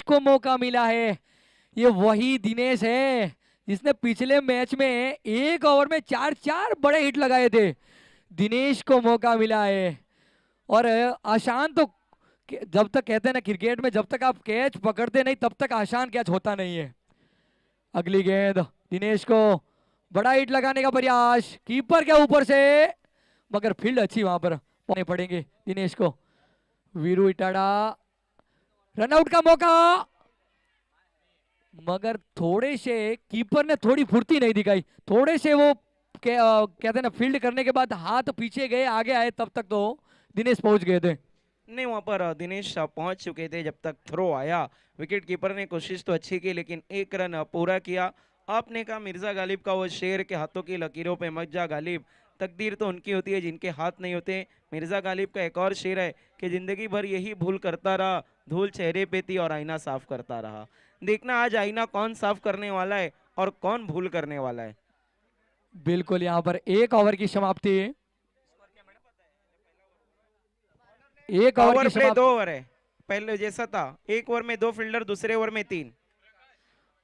को मौका मिला है। ये वही दिनेश है जिसने पिछले मैच में एक ओवर में चार चार बड़े हिट लगाए थे। दिनेश को मौका मिला है। और आसान तो जब तक कहते हैं ना क्रिकेट में, जब तक आप कैच पकड़ते नहीं तब तक आसान कैच होता नहीं है। अगली गेंद दिनेश को, बड़ा हिट लगाने का प्रयास कीपर के ऊपर से, मगर फील्ड अच्छी वहां पर पाने पड़ेंगे दिनेश को। वीरू इटाडा, रनआउट का मौका, मगर थोड़े से कीपर ने थोड़ी फुर्ती नहीं दिखाई। थोड़े से वो कहते हैं ना फील्ड करने के बाद हाथ पीछे गए आगे आए तब तक तो दिनेश पहुंच गए थे। नहीं, वहां पर दिनेश पहुंच चुके थे जब तक थ्रो आया। विकेट कीपर ने कोशिश तो अच्छी की लेकिन एक रन पूरा किया। आपने कहा मिर्जा गालिब का वो शेर के हाथों की लकीरों पे मत जा गालिब, तकदीर तो उनकी होती है जिनके हाथ नहीं होते। मिर्जा गालिब का एक और शेर है कि जिंदगी भर यही भूल करता रहा, धूल चेहरे पे थी और आईना साफ करता रहा। देखना आज आईना कौन साफ करने वाला है और कौन भूल करने वाला है। बिल्कुल, यहाँ पर एक ओवर की समाप्ति, एक ओवर पावर की प्ले 2 समाप्ति। ओवर है, पहले जैसा था, एक ओवर में 2 फील्डर, दूसरे ओवर में 3।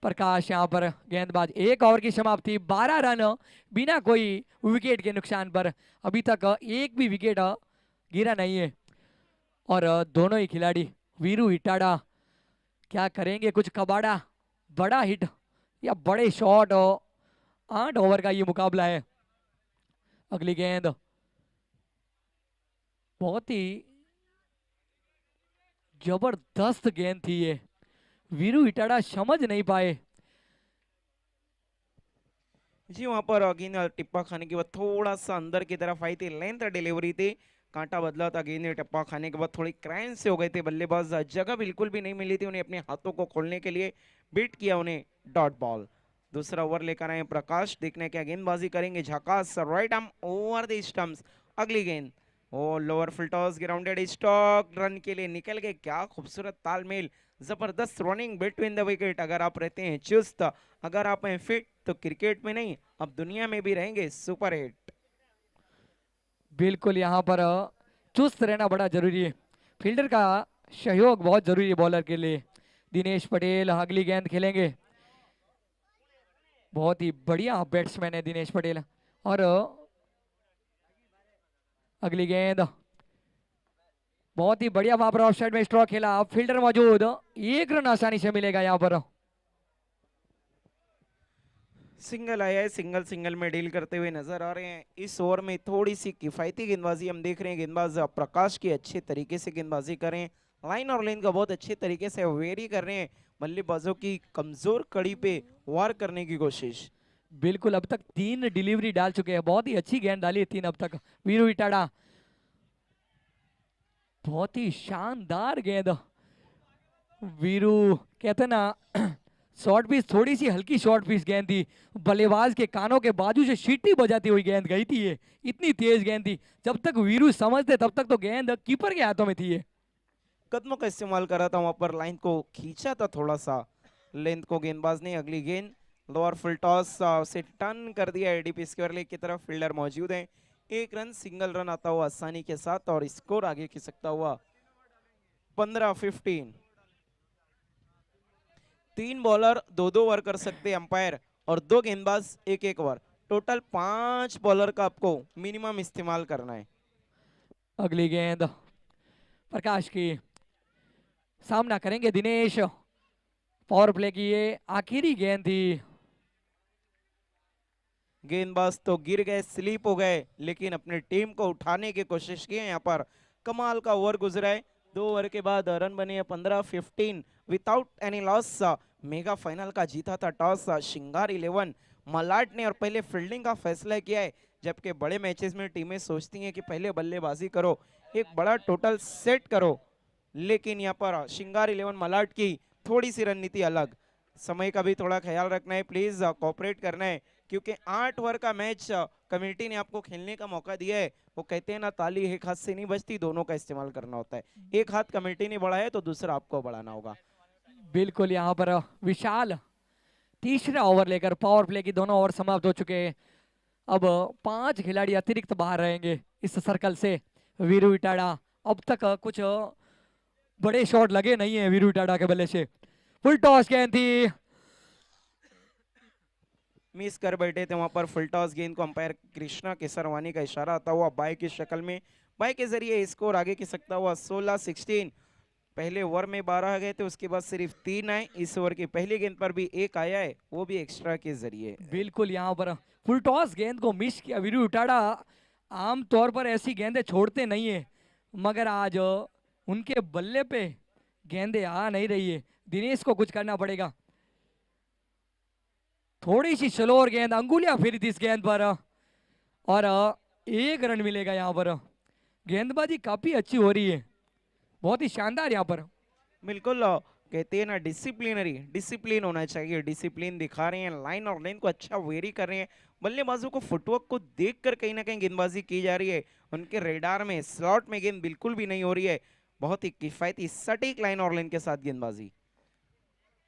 प्रकाश यहाँ पर गेंदबाज, एक ओवर की समाप्ति, 12 रन बिना कोई विकेट के नुकसान पर। अभी तक एक भी विकेट गिरा नहीं है। और दोनों ही खिलाड़ी वीरू इटाडा क्या करेंगे, कुछ कबाड़ा, बड़ा हिट या बड़े शॉट। 8 ओवर का ये मुकाबला है। अगली गेंद बहुत ही जबरदस्त गेंद थी ये, वीरू इटाडा समझ नहीं पाए। जी वहां पर गेंद टिप्पा खाने के बाद थोड़ा सा अंदर की तरफ आई थी, लेंथ डिलीवरी थी, कांटा बदला था, गेंद ने टिप्पा खाने के बाद थोड़ी क्रैंच से हो गए थे बल्लेबाज, जगह बिल्कुल भी नहीं मिली थी उन्हें अपने हाथों को खोलने के लिए। बीट किया उन्हें, डॉट बॉल। दूसरा ओवर लेकर आए प्रकाश, देखने क्या गेंदबाजी करेंगे, झकास right arm over the stumps. अगली गेंद oh lower full toss, grounded stock, run के लिए निकल गए। क्या खूबसूरत तालमेल, जबरदस्त रनिंग बिटवीन द विकेट। अगर आप रहते हैं चुस्त, अगर आप हैं फिट, तो क्रिकेट में नहीं अब दुनिया में भी रहेंगे सुपर हिट। बिल्कुल, यहाँ पर चुस्त रहना बड़ा जरूरी है, फील्डर का सहयोग बहुत जरूरी है बॉलर के लिए। दिनेश पटेल अगली गेंद खेलेंगे। बहुत ही बढ़िया बैट्समैन है दिनेश पटेल। और अगली गेंद बहुत ही बढ़िया, वहां पर ऑफ साइड में स्ट्रोक खेला, अब फील्डर मौजूद, एक रन आसानी से मिलेगा यहाँ पर। सिंगल आया है, सिंगल सिंगल में डील करते हुए नजर आ रहे हैं। इस ओवर में थोड़ी सी किफायती गेंदबाजी हम देख रहे हैं, गेंदबाज प्रकाश की अच्छे तरीके से गेंदबाजी करें, लाइन और लेन का बहुत अच्छे तरीके से वेरी कर रहे हैं, बल्लेबाजों की कमजोर कड़ी पे वार करने की कोशिश। बिल्कुल, अब तक 3 डिलीवरी डाल चुके हैं, बहुत ही अच्छी गेंद डाली है 3 अब तक। वीरू इटाडा, बहुत ही शानदार गेंद। वीरू कहते ना शॉर्ट पीस, थोड़ी सी हल्की शॉर्ट पीस गेंद थी, बल्लेबाज के कानों के बाजू से सीटी बजाती हुई गेंद गई थी ये, इतनी तेज गेंद थी। जब तक वीरू समझते तब तक तो गेंद कीपर के हाथों में थी ये। कदमों का इस्तेमाल करा था वहां पर, लाइन को खींचा था थोड़ा सा, लेंथ को गेंदबाज ने। अगली गेंद लोअर फुल टॉस से टर्न कर दिया एडीपी स्क्वायर लेग की तरफ, फील्डर मौजूद है। एक रन, सिंगल रन आता हुआ आसानी के साथ और स्कोर आगे खिसकता हुआ 15-15। 3 बॉलर 2-2 ओवर कर सकते अंपायर और 2 गेंदबाज 1-1 ओवर, टोटल 5 बॉलर का आपको मिनिमम इस्तेमाल करना है। अगली गेंद प्रकाश की, सामना करेंगे दिनेश। पावर प्ले की ये आखिरी गेंद थी। गेंदबाज तो गिर गए, स्लिप हो गए, लेकिन अपनी टीम को उठाने की कोशिश की है। यहाँ पर कमाल का ओवर गुजरा है, 2 ओवर के बाद रन बने हैं 15-15 without any loss. Mega final का जीता था टॉस श्रृंगार 11 मलाड ने और पहले फील्डिंग का फैसला किया है, जबकि बड़े मैचेस में टीमें सोचती हैं कि पहले बल्लेबाजी करो, एक बड़ा टोटल सेट करो, लेकिन यहाँ पर श्रृंगार 11 मलाड की थोड़ी सी रणनीति अलग। समय का भी थोड़ा ख्याल रखना है, प्लीज कोऑपरेट करना है, क्योंकि 8 ओवर का मैच कमेटी ने आपको खेलने का मौका दिया है। वो कहते हैं ना, ताली एक हाथ से नहीं बजती, दोनों का इस्तेमाल करना होता है। एक हाथ कमेटी ने बढ़ाया तो दूसरा आपको बढ़ाना होगा। बिल्कुल, यहाँ पर विशाल तीसरा ओवर लेकर, पावर प्ले की दोनों ओवर समाप्त हो चुके हैं। अब 5 खिलाड़ी अतिरिक्त बाहर रहेंगे इस सर्कल से। वीरू इटाडा, अब तक कुछ बड़े शॉट लगे नहीं है वीरू इटाडा के बल्ले से। फुल टॉस गेंद थी। मिस कर बैठे थे वहां पर फुल टॉस गेंद को। अंपायर कृष्णा केसरवानी का इशारा आता हुआ बाय की शक्ल में, बाय के जरिए स्कोर आगे की सकता हुआ 16-16। पहले ओवर में 12 गए थे, उसके बाद सिर्फ 3 आए। इस ओवर की पहली गेंद पर भी एक आया है, वो भी एक्स्ट्रा के जरिए। बिल्कुल यहाँ पर फुल टॉस गेंद को मिस किया वीरू उटाड़ा। आमतौर पर ऐसी गेंदें छोड़ते नहीं है, मगर आज उनके बल्ले पे गेंदें आ नहीं रही है। दिनेश को कुछ करना पड़ेगा। थोड़ी सी स्लो और गेंद, अंगुलियां फिरी थी इस गेंद पर, और एक रन मिलेगा यहाँ पर। गेंदबाजी काफी अच्छी हो रही है, बहुत ही शानदार यहाँ पर। बिल्कुल कहते हैं ना, डिसिप्लिन होना चाहिए। डिसिप्लिन दिखा रहे हैं, लाइन और लेंथ को अच्छा वेरी कर रहे हैं। बल्लेबाजों को फुटवर्क को देखकर कहीं ना कहीं गेंदबाजी की जा रही है। उनके रेडार में स्लॉट में गेंद बिल्कुल भी नहीं हो रही है। बहुत ही किफायती सटीक लाइन और लेंथ के साथ गेंदबाजी।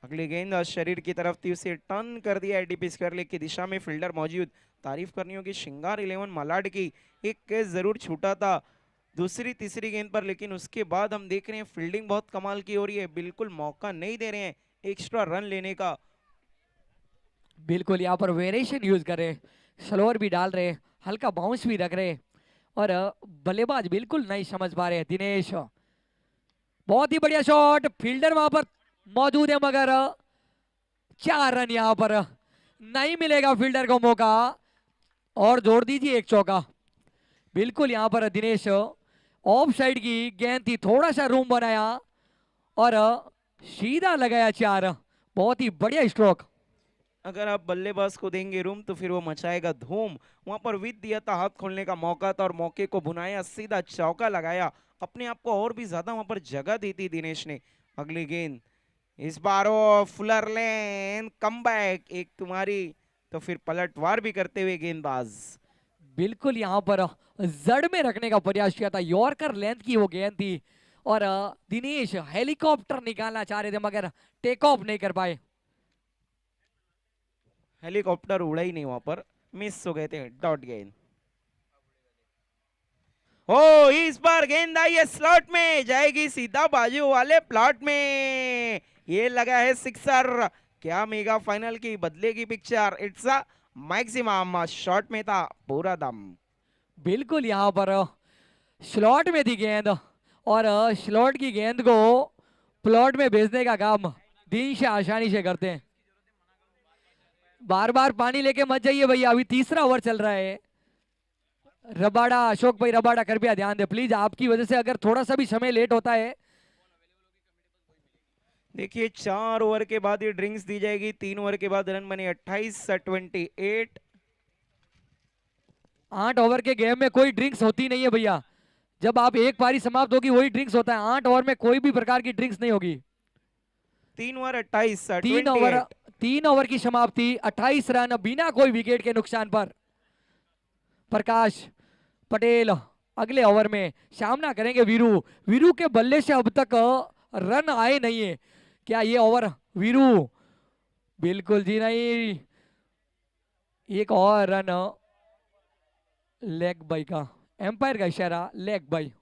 अगली गेंद शरीर की तरफ थी, उसे टर्न कर दिया एडीपी स्क्वायर लेग की दिशा में। फील्डर मौजूद। तारीफ करनी होगी श्रृंगार 11 मलाड की। एक कैच जरूर छूटा था दूसरी तीसरी गेंद पर, लेकिन उसके बाद हम देख रहे हैं फील्डिंग बहुत कमाल की हो रही है। बिल्कुल मौका नहीं दे रहे हैं एक्स्ट्रा रन लेने का। बिल्कुल यहाँ पर वेरिएशन यूज कर रहे हैं, स्लोअर भी डाल रहे हैं, हल्का बाउंस भी रख रहे हैं, और बल्लेबाज बिल्कुल नहीं समझ पा रहे हैं। दिनेश, बहुत ही बढ़िया शॉट, फील्डर वहां पर मौजूद है, मगर 4 रन यहाँ पर नहीं मिलेगा फील्डर को मौका। और जोड़ दीजिए एक चौका। बिल्कुल यहाँ पर दिनेश ऑफ साइड की गेंद थी, थोड़ा सा रूम बनाया और सीधा लगाया 4। बहुत ही बढ़िया स्ट्रोक। अगर आप बल्लेबाज को देंगे रूम तो फिर वो मचाएगा धूम। वहां पर विद दिया था, हाथ खोलने का मौका था और मौके को भुनाया, सीधा चौका लगाया। अपने आप को और भी ज्यादा वहां पर जगह दी थी दिनेश ने। अगली गेंद इस बार वो फुलर लेन कमबैक एक तुम्हारी, तो फिर पलटवार भी करते हुए गेंदबाज। बिल्कुल यहाँ पर जड़ में रखने का प्रयास किया था, यॉर्कर लेंथ की वो गेंद थी, और दिनेश हेलीकॉप्टर निकालना चाह रहे थे मगर टेक ऑफ नहीं कर पाए। हेलीकॉप्टर उड़ा ही नहीं, वहां पर मिस हो गए थे। डॉट गेंद। ओ इस बार गेंद आई है स्लॉट में, जाएगी सीधा बाजू वाले प्लॉट में। ये लगा है सिक्सर। क्या मेगा फाइनल की बदलेगी picture. It's a maximum. Shot में था पूरा दम। बिल्कुल यहाँ पर स्लॉट में थी गेंद, और स्लॉट की गेंद को प्लॉट में भेजने का काम दिनेश आसानी से करते हैं। बार बार पानी लेके मत जाइए भैया, अभी तीसरा ओवर चल रहा है। रबाड़ा, अशोक भाई रबाड़ा कृपया ध्यान दे प्लीज, आपकी वजह से अगर थोड़ा सा भी समय लेट होता है। देखिए 4 ओवर के बाद ये ड्रिंक्स दी जाएगी। 3 ओवर के बाद रन बने 28-28। 8 ओवर के गेम में कोई ड्रिंक्स होती नहीं है भैया। जब आप एक पारी समाप्त होगी वही ड्रिंक्स होता है। 8 ओवर में कोई भी प्रकार की ड्रिंक्स नहीं होगी। 3 ओवर 28 तीन ओवर 28। 3 ओवर की समाप्ति, 28 रन बिना कोई विकेट के नुकसान पर। प्रकाश पटेल अगले ओवर में सामना करेंगे वीरू। वीरू के बल्ले से अब तक रन आए नहीं है। क्या ये ओवर वीरू? बिल्कुल जी नहीं। एक और रन लेग बाई का, एम्पायर का इशारा लेग बाई।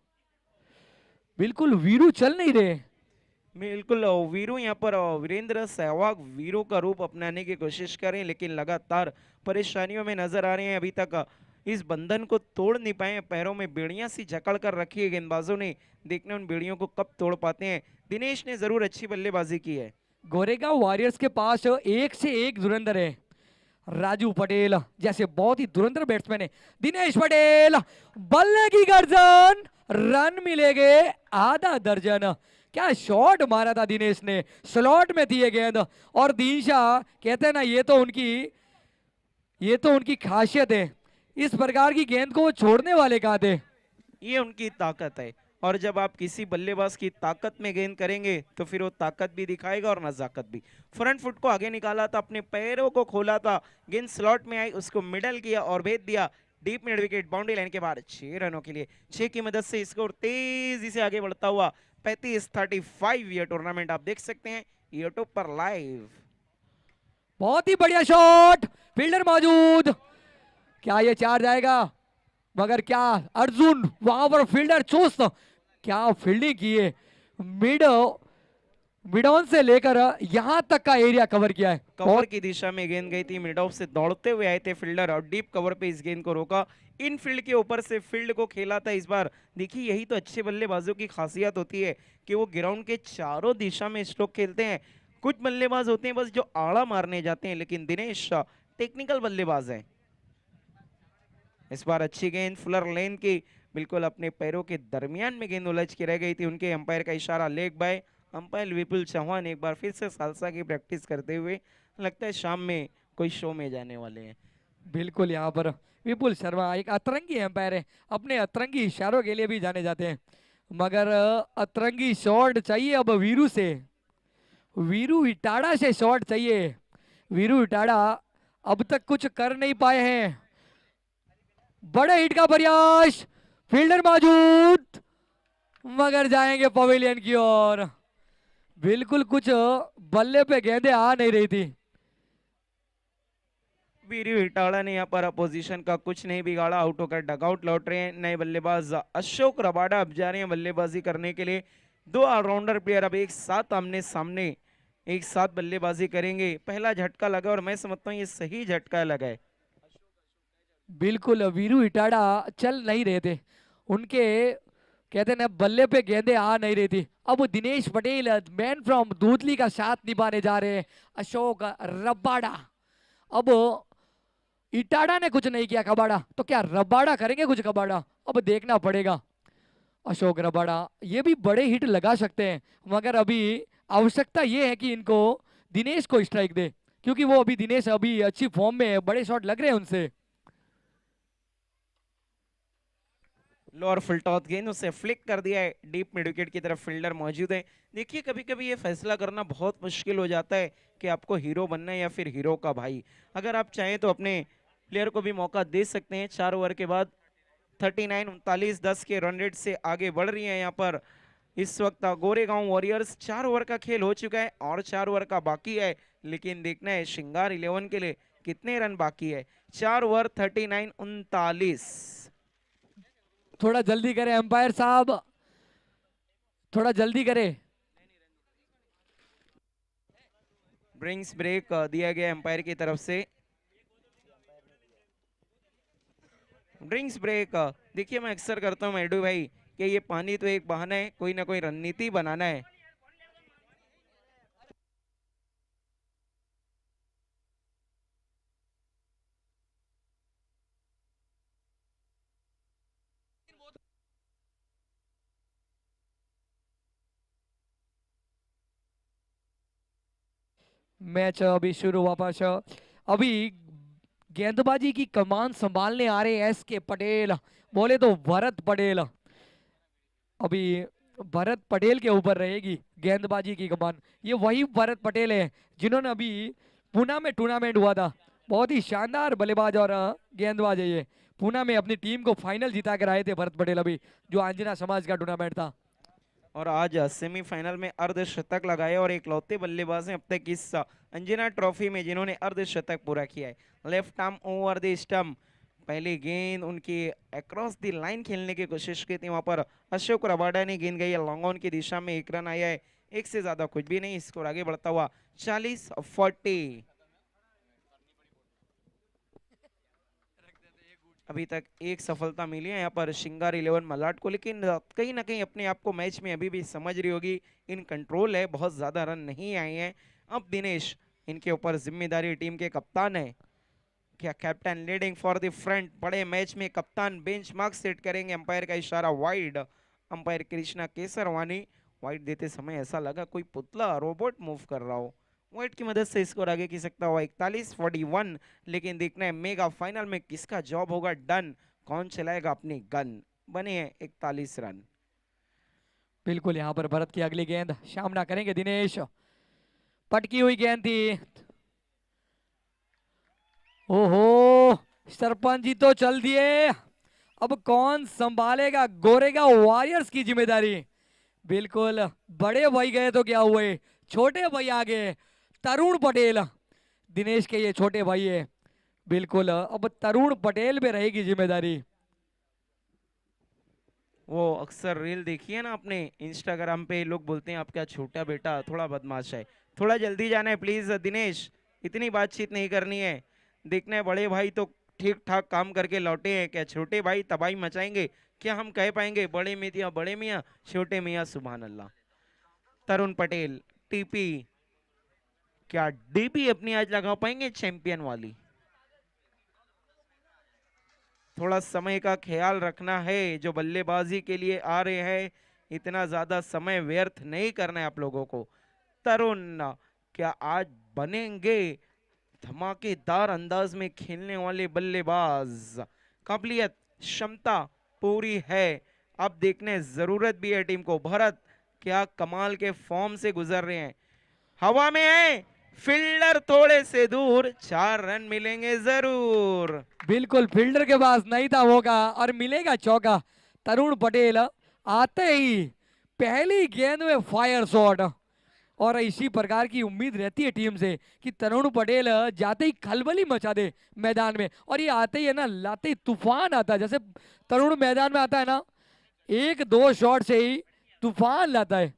बिल्कुल वीरू चल नहीं रहे। बिल्कुल वीरू यहाँ पर वीरेंद्र सहवाग वीरू का रूप अपनाने की कोशिश कर रहे हैं, लेकिन लगातार परेशानियों में नजर आ रहे हैं। अभी तक इस बंधन को तोड़ नहीं पाए। पैरों में बेड़ियां सी जकड़ कर रखी है गेंदबाजों ने। देखने उन बेड़ियों को कब तोड़ पाते हैं। दिनेश ने जरूर अच्छी बल्लेबाजी की है। गोरेगांव वॉरियर्स के पास एक से एक धुरंधर है। राजू पटेल जैसे बहुत ही धुरंधर बैट्समैन है। दिनेश पटेल, बल्ले की गर्दन, रन मिलेंगे आधा दर्जन। क्या शॉट मारा था दिनेश ने, स्लॉट में थी ये गेंद। और दीनशा कहते हैं ना, ये तो उनकी खासियत है। इस प्रकार की गेंद को वो छोड़ने वाले कहाँ थे। ये उनकी ताकत है, और जब आप किसी बल्लेबाज की ताकत में गेंद करेंगे तो फिर वो ताकत भी दिखाएगा और नजाकत भी। फ्रंट फुट को आगे निकाला था, अपने पैरों को खोला था, गेंद स्लॉट में आई, उसको मिडल किया और भेज दिया deep mid wicket. Boundary line के बाहर 6 रनों के लिए। 6 की मदद से स्कोर तेजी से आगे बढ़ता हुआ 35-35। ये टूर्नामेंट आप देख सकते हैं यूट्यूब पर लाइव। बहुत ही बढ़िया शॉट, फील्डर मौजूद। क्या ये 4 जाएगा? मगर क्या अर्जुन वहां पर फील्डर चुस्त, क्या फील्डिंग की है। मिड मिडॉन से लेकर यहां तक का एरिया कवर किया है। कवर की दिशा में गेंद गई थी, मिड ऑफ से दौड़ते हुए आए थे फील्डर और डीप कवर पे इस गेंद को रोका, इन फील्ड के ऊपर से फील्ड को खेला था इस बार। देखिए यही तो अच्छे बल्लेबाजों की खासियत होती है कि वो ग्राउंड के चारों दिशा में स्ट्रोक खेलते हैं। कुछ बल्लेबाज होते हैं बस जो आड़ा मारने जाते हैं, लेकिन दिनेश टेक्निकल बल्लेबाज है। इस बार अच्छी गेंद फुलर लेन की, बिल्कुल अपने पैरों के दरमियान में गेंद उलझ के रह गई थी। उनके अंपायर का इशारा लेग बाय। अंपायर विपुल चौहान एक बार फिर से सालसा की प्रैक्टिस करते हुए लगता है शाम में कोई शो में जाने वाले हैं। बिल्कुल यहाँ पर विपुल शर्मा एक अतरंगी एम्पायर है, अपने अतरंगी इशारों के लिए भी जाने जाते हैं। मगर अतरंगी शॉट चाहिए अब वीरू से, वीरू इटाड़ा से शॉट चाहिए। वीरू इटाड़ा अब तक कुछ कर नहीं पाए हैं। बड़े हिट का प्रयास, फील्डर मौजूद, मगर जाएंगे पवेलियन की ओर। बिल्कुल कुछ बल्ले पे गेंदें आ नहीं रही थी। वीरू इटाड़ा ने यहाँ पर अपोजिशन का कुछ नहीं बिगाड़ा, आउट होकर डगआउट लौट रहे हैं नए बल्लेबाज अशोक रबाडा। अब जा रहे हैं बल्लेबाजी करने के लिए। दो ऑलराउंडर प्लेयर अब एक साथ आमने सामने एक साथ बल्लेबाजी करेंगे। पहला झटका लगा और मैं समझता हूँ ये सही झटका लगा है। बिल्कुल वीरू इटाड़ा चल नहीं रहे थे, उनके कहते ना बल्ले पे गेंदें आ नहीं रही थी। अब दिनेश पटेल मैन फ्रॉम दूधली का साथ निभाने जा रहे हैं, अशोक रबाडा। अब इटाड़ा ने कुछ नहीं किया कबाड़ा, तो क्या रबाडा करेंगे कुछ कबाड़ा? अब देखना पड़ेगा। अशोक रबाडा ये भी बड़े हिट लगा सकते हैं, मगर अभी आवश्यकता ये है कि इनको दिनेश को स्ट्राइक दे, क्योंकि वो अभी दिनेश अभी अच्छी फॉर्म में है, बड़े शॉट लग रहे हैं उनसे। लोअर फुल टॉस गेंद उसे फ्लिक कर दिया है, डीप मिड विकेट की तरफ फील्डर मौजूद है। देखिए कभी कभी ये फैसला करना बहुत मुश्किल हो जाता है कि आपको हीरो बनना है या फिर हीरो का भाई। अगर आप चाहें तो अपने प्लेयर को भी मौका दे सकते हैं। 4 ओवर के बाद 39-39-10 के रन रेट से आगे बढ़ रही है यहाँ पर इस वक्त गोरेगांव वॉरियर्स। 4 ओवर का खेल हो चुका है और 4 ओवर का बाकी है, लेकिन देखना है श्रृंगार 11 के लिए कितने रन बाकी है। 4 ओवर 39-39। थोड़ा जल्दी करें अंपायर साहब, थोड़ा जल्दी करें। ड्रिंक्स ब्रेक दिया गया एम्पायर की तरफ से। ड्रिंक्स ब्रेक देखिए मैं अक्सर करता हूँ मैडू भाई कि ये पानी तो एक बहाना है, कोई ना कोई रणनीति बनाना है। मैच अभी शुरू वापस, अभी गेंदबाजी की कमान संभालने आ रहे हैं एस के पटेल, बोले तो भरत पटेल। अभी भरत पटेल के ऊपर रहेगी गेंदबाजी की कमान। ये वही भरत पटेल है जिन्होंने अभी पुणे में टूर्नामेंट हुआ था, बहुत ही शानदार बल्लेबाज और गेंदबाज है ये। पुणे में अपनी टीम को फाइनल जिता कर आए थे भरत पटेल, अभी जो अंजना समाज का टूर्नामेंट था। और आज सेमीफाइनल में अर्धशतक लगाए और इकलौते बल्लेबाज हैं अब तक इस अंजना ट्रॉफी में जिन्होंने अर्धशतक पूरा किया है। Left arm over the stump, पहली गेंद उनकी अक्रॉस द लाइन खेलने की कोशिश की थी, वहां पर अशोक रबाडा ने गेंद गई है लॉन्ग ऑन की दिशा में, एक रन आया है, एक से ज्यादा कुछ भी नहीं। स्कोर आगे बढ़ता हुआ 40-40। अभी तक एक सफलता मिली है यहाँ पर श्रृंगार 11 मलाट को, लेकिन कहीं ना कहीं अपने आप को मैच में अभी भी समझ रही होगी इन कंट्रोल है, बहुत ज्यादा रन नहीं आए हैं। अब दिनेश इनके ऊपर जिम्मेदारी, टीम के कप्तान है, क्या captain leading for the front, बड़े मैच में कप्तान बेंच मार्क सेट करेंगे। अंपायर का इशारा wide, umpire Krishna Kesarwani. Wide देते समय ऐसा लगा कोई पुतला रोबोट मूव कर रहा हो, वाइड की मदद से स्कोर आगे की सकता हुआ 41-41। लेकिन देखना है मेगा फाइनल में किसका जॉब होगा डन, कौन चलाएगा अपनी गन। बने हैं 41 रन। बिल्कुल यहाँ पर भरत की अगली गेंद सामना करेंगे दिनेश, पटकी हुई गेंद थी। ओहो, सरपंच जी तो चल दिए, अब कौन संभालेगा गोरेगा वॉरियर्स की जिम्मेदारी? बिल्कुल बड़े भाई गए तो क्या हुए, छोटे भाई आ गए। तरुण पटेल दिनेश के ये छोटे भाई है, बिल्कुल अब तरुण पटेल पे रहेगी जिम्मेदारी। वो अक्सर रील देखी है ना आपने इंस्टाग्राम पे, लोग बोलते हैं आपका छोटा बेटा थोड़ा बदमाश है। थोड़ा जल्दी जाना है प्लीज दिनेश, इतनी बातचीत नहीं करनी है। देखना है बड़े भाई तो ठीक ठाक काम करके लौटे हैं, क्या छोटे भाई तबाही मचाएंगे? क्या हम कह पाएंगे बड़े मियाँ छोटे मियाँ सुभान अल्लाह। तरुण पटेल टीपी, क्या डीपी अपनी आज लगा पाएंगे चैंपियन वाली? थोड़ा समय का ख्याल रखना है, जो बल्लेबाजी के लिए आ रहे हैं इतना ज्यादा समय व्यर्थ नहीं करना है आप लोगों को। तरुण, क्या आज बनेंगे धमाकेदार अंदाज में खेलने वाले बल्लेबाज? काबिलियत क्षमता पूरी है, अब देखने जरूरत भी है टीम को। भरत क्या कमाल के फॉर्म से गुजर रहे हैं, हवा में है, फील्डर थोड़े से दूर, 4 रन मिलेंगे जरूर। बिल्कुल फील्डर के पास नहीं था मौका और मिलेगा चौका। तरुण पटेल आते ही पहली गेंद में फायर शॉट, और इसी प्रकार की उम्मीद रहती है टीम से कि तरुण पटेल जाते ही खलबली मचा दे मैदान में। और ये आते ही है ना, लाते ही तूफान आता है। जैसे तरुण मैदान में आता है ना, एक दो शॉट से ही तूफान लाता है।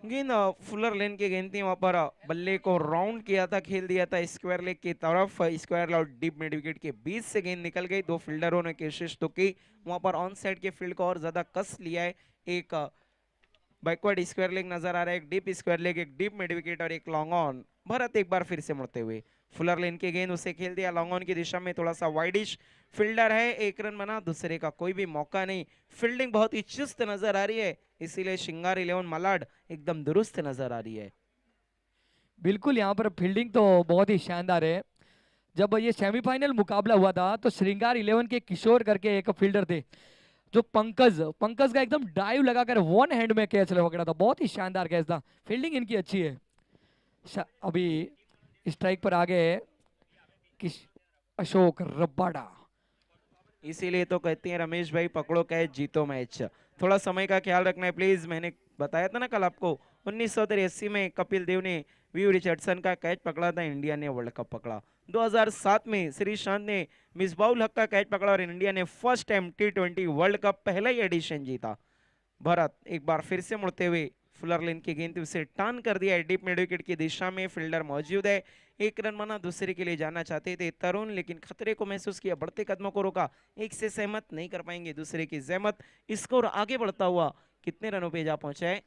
गेंद फुलर लेन की गेंद थी, वहां पर बल्ले को राउंड किया था, खेल दिया था स्क्वायर लेग की तरफ। स्क्वायर और डीप मिड विकेट के बीच से गेंद निकल गई। दो फील्डरों ने कोशिश तो की, वहां पर ऑन साइड के फील्ड को और ज्यादा कस लिया है। एक बैकवर्ड स्क्वायर लेग नजर आ रहा है, एक डीप स्क्वायर लेग, एक डीप मिड विकेट और एक लॉन्ग ऑन। भरत एक बार फिर से मुड़ते हुए, फुलर लेन की गेंद उसे खेल दिया लॉन्ग ऑन की दिशा में, थोड़ा सा वाइडिश फील्डर है, 1 रन बना, दूसरे का कोई भी मौका नहीं। फील्डिंग बहुत ही चुस्त नजर आ रही है, इसीलिए श्रृंगार 11 मलाड एकदम दुरुस्त नजर आ रही है। बिल्कुल यहाँ पर फील्डिंग तो बहुत ही शानदार है। जब ये सेमीफाइनल मुकाबला हुआ था तो श्रृंगार 11 के किशोर करके एक फील्डर थे, जो पंकज पंकज का एकदम डाइव लगाकर वन हैंड में कैच पकड़ा था। बहुत ही शानदार कैच था, फील्डिंग इनकी अच्छी है। अभी स्ट्राइक पर आ गए किश अशोक रब्बाडा। इसीलिए तो कहते हैं रमेश भाई पकड़ो कैच जीतो मैच। थोड़ा समय का ख्याल रखना है प्लीज। मैंने बताया था ना कल आपको, 1983 में कपिल देव ने वी रिचर्डसन का कैच पकड़ा था, इंडिया ने वर्ल्ड कप पकड़ा। 2007 में श्रीशांत ने मिसबाउल हक का कैच पकड़ा और इंडिया ने first time T20 world cup पहला ही एडिशन जीता। भरत एक बार फिर से मुड़ते हुए, फुलर लेन की गेंद उसे टर्न कर दिया है डीप मिड विकेट की दिशा में, फील्डर मौजूद है। 1 रन बना, दूसरे के लिए जाना चाहते थे तरुण, लेकिन खतरे को महसूस किया, बढ़ते कदमों को रोका। एक से सहमत नहीं कर पाएंगे दूसरे की जहमत। स्कोर आगे बढ़ता हुआ कितने रनों पे जा पहुंचा है?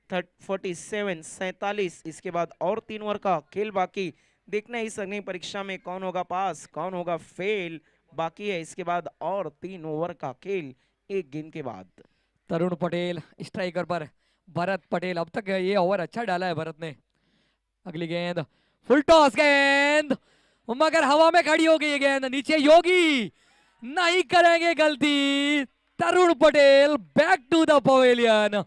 47 47। इसके बाद और 3 ओवर का खेल बाकी। देखना है इस अग्नि परीक्षा में कौन होगा पास कौन होगा फेल, बाकी है इसके बाद और 3 ओवर का खेल एक गेंद के बाद। तरुण पटेल स्ट्राइकर पर, भरत पटेल। अब तक ये ओवर अच्छा डाला है भरत ने। अगली गेंद फुल टॉस गेंद, मगर हवा में खड़ी हो गई ये गेंद, नीचे योगी नहीं करेंगे गलती। Tarun Patel back to the pavilion.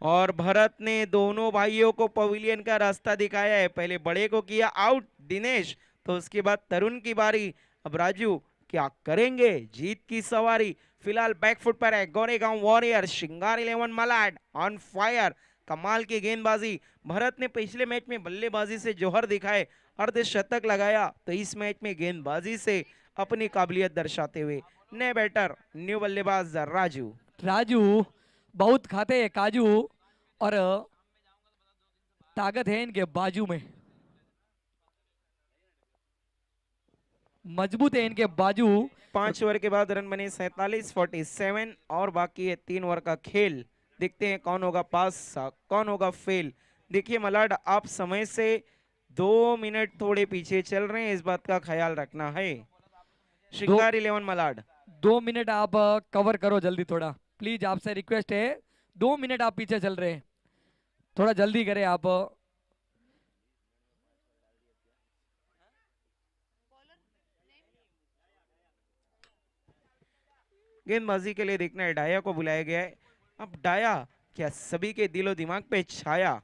और भरत ने दोनों भाइयों को पवेलियन का रास्ता दिखाया है। पहले बड़े को किया आउट दिनेश, तो उसके बाद तरुण की बारी। अब राजू क्या करेंगे जीत की सवारी? फिलहाल बैकफुट पर है गोरेगांव वॉरियर, श्रृंगार 11 मलाड ऑन फायर। कमाल की गेंदबाजी, भरत ने पिछले मैच में बल्लेबाजी से जौहर दिखाए, अर्धशतक लगाया, तो इस मैच में गेंदबाजी से अपनी काबिलियत दर्शाते हुए नए बैटर न्यू बल्लेबाज राजू। राजू बहुत खाते हैं काजू, और ताकत है इनके बाजू में, मजबूत है इनके बाजू। 5 ओवर के बाद रन बने 47 47 और बाकी है 3 ओवर का खेल। देखते हैं कौन होगा पास कौन होगा फेल। देखिए मलाड, आप समय से 2 मिनट थोड़े पीछे चल रहे हैं, इस बात का ख्याल रखना है। दो श्रृंगार 11 मलाड, 2 मिनट आप कवर करो जल्दी, थोड़ा प्लीज आपसे रिक्वेस्ट है। 2 मिनट आप पीछे चल रहे हैं, थोड़ा जल्दी करें आप। गेंदबाजी के लिए देखना है डाया को बुलाया गया है। अब डाया क्या सभी के दिलो दिमाग पे छाया?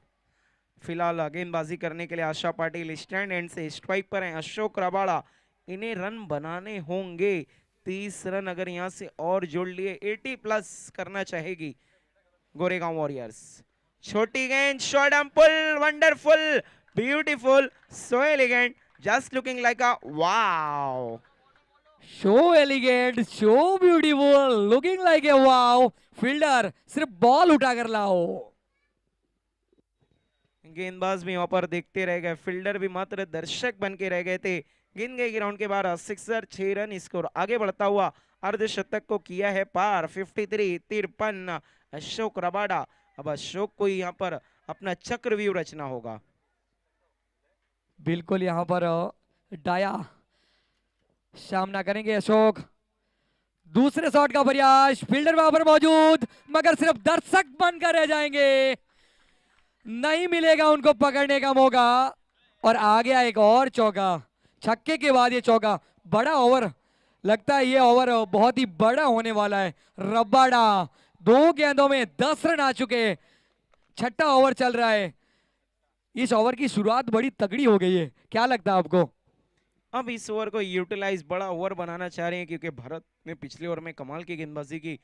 फिलहाल गेंदबाजी करने के लिए आशा पाटिल स्टैंड एंड से स्ट्राइक पर हैं। अशोक रबाड़ा, इन्हें रन बनाने होंगे, 30 रन अगर यहां से और जोड़ लिए 80 प्लस करना चाहेगी गोरेगांव वॉरियर्स। छोटी गेंद shot and pull, wonderful, beautiful, so elegant, just looking like a wow. So elegant, so beautiful, looking like a wow. Fielder सिर्फ बॉल उठाकर लाओ। गेंदबाज भी वहां पर देखते रह गए, फील्डर भी मात्र दर्शक बन के रह गए थे। गेंद गई ग्राउंड के बाहर, सिक्सर, 6 रन स्कोर। आगे बढ़ता हुआ अर्धशतक को किया है पार, 53 अशोक रबाडा। अब अशोक को यहाँ पर अपना चक्रव्यूह रचना होगा। बिल्कुल यहाँ पर डाया सामना करेंगे अशोक। दूसरे शॉट का प्रयास, फील्डर वहां पर मौजूद, मगर सिर्फ दर्शक बनकर रह जाएंगे, नहीं मिलेगा उनको पकड़ने का मौका। और आ गया एक और चौका, छक्के के बाद ये चौका। बड़ा ओवर लगता है, ये ओवर बहुत ही बड़ा होने वाला है। रबाडा 2 गेंदों में 10 रन आ चुके, छठा ओवर चल रहा है। इस ओवर की शुरुआत बड़ी तगड़ी हो गई है, क्या लगता है आपको? अब इस ओवर को यूटिलाइज बड़ा ओवर बनाना चाह रहे हैं, क्योंकि भारत ने पिछले ओवर में कमाल की गेंदबाजी की।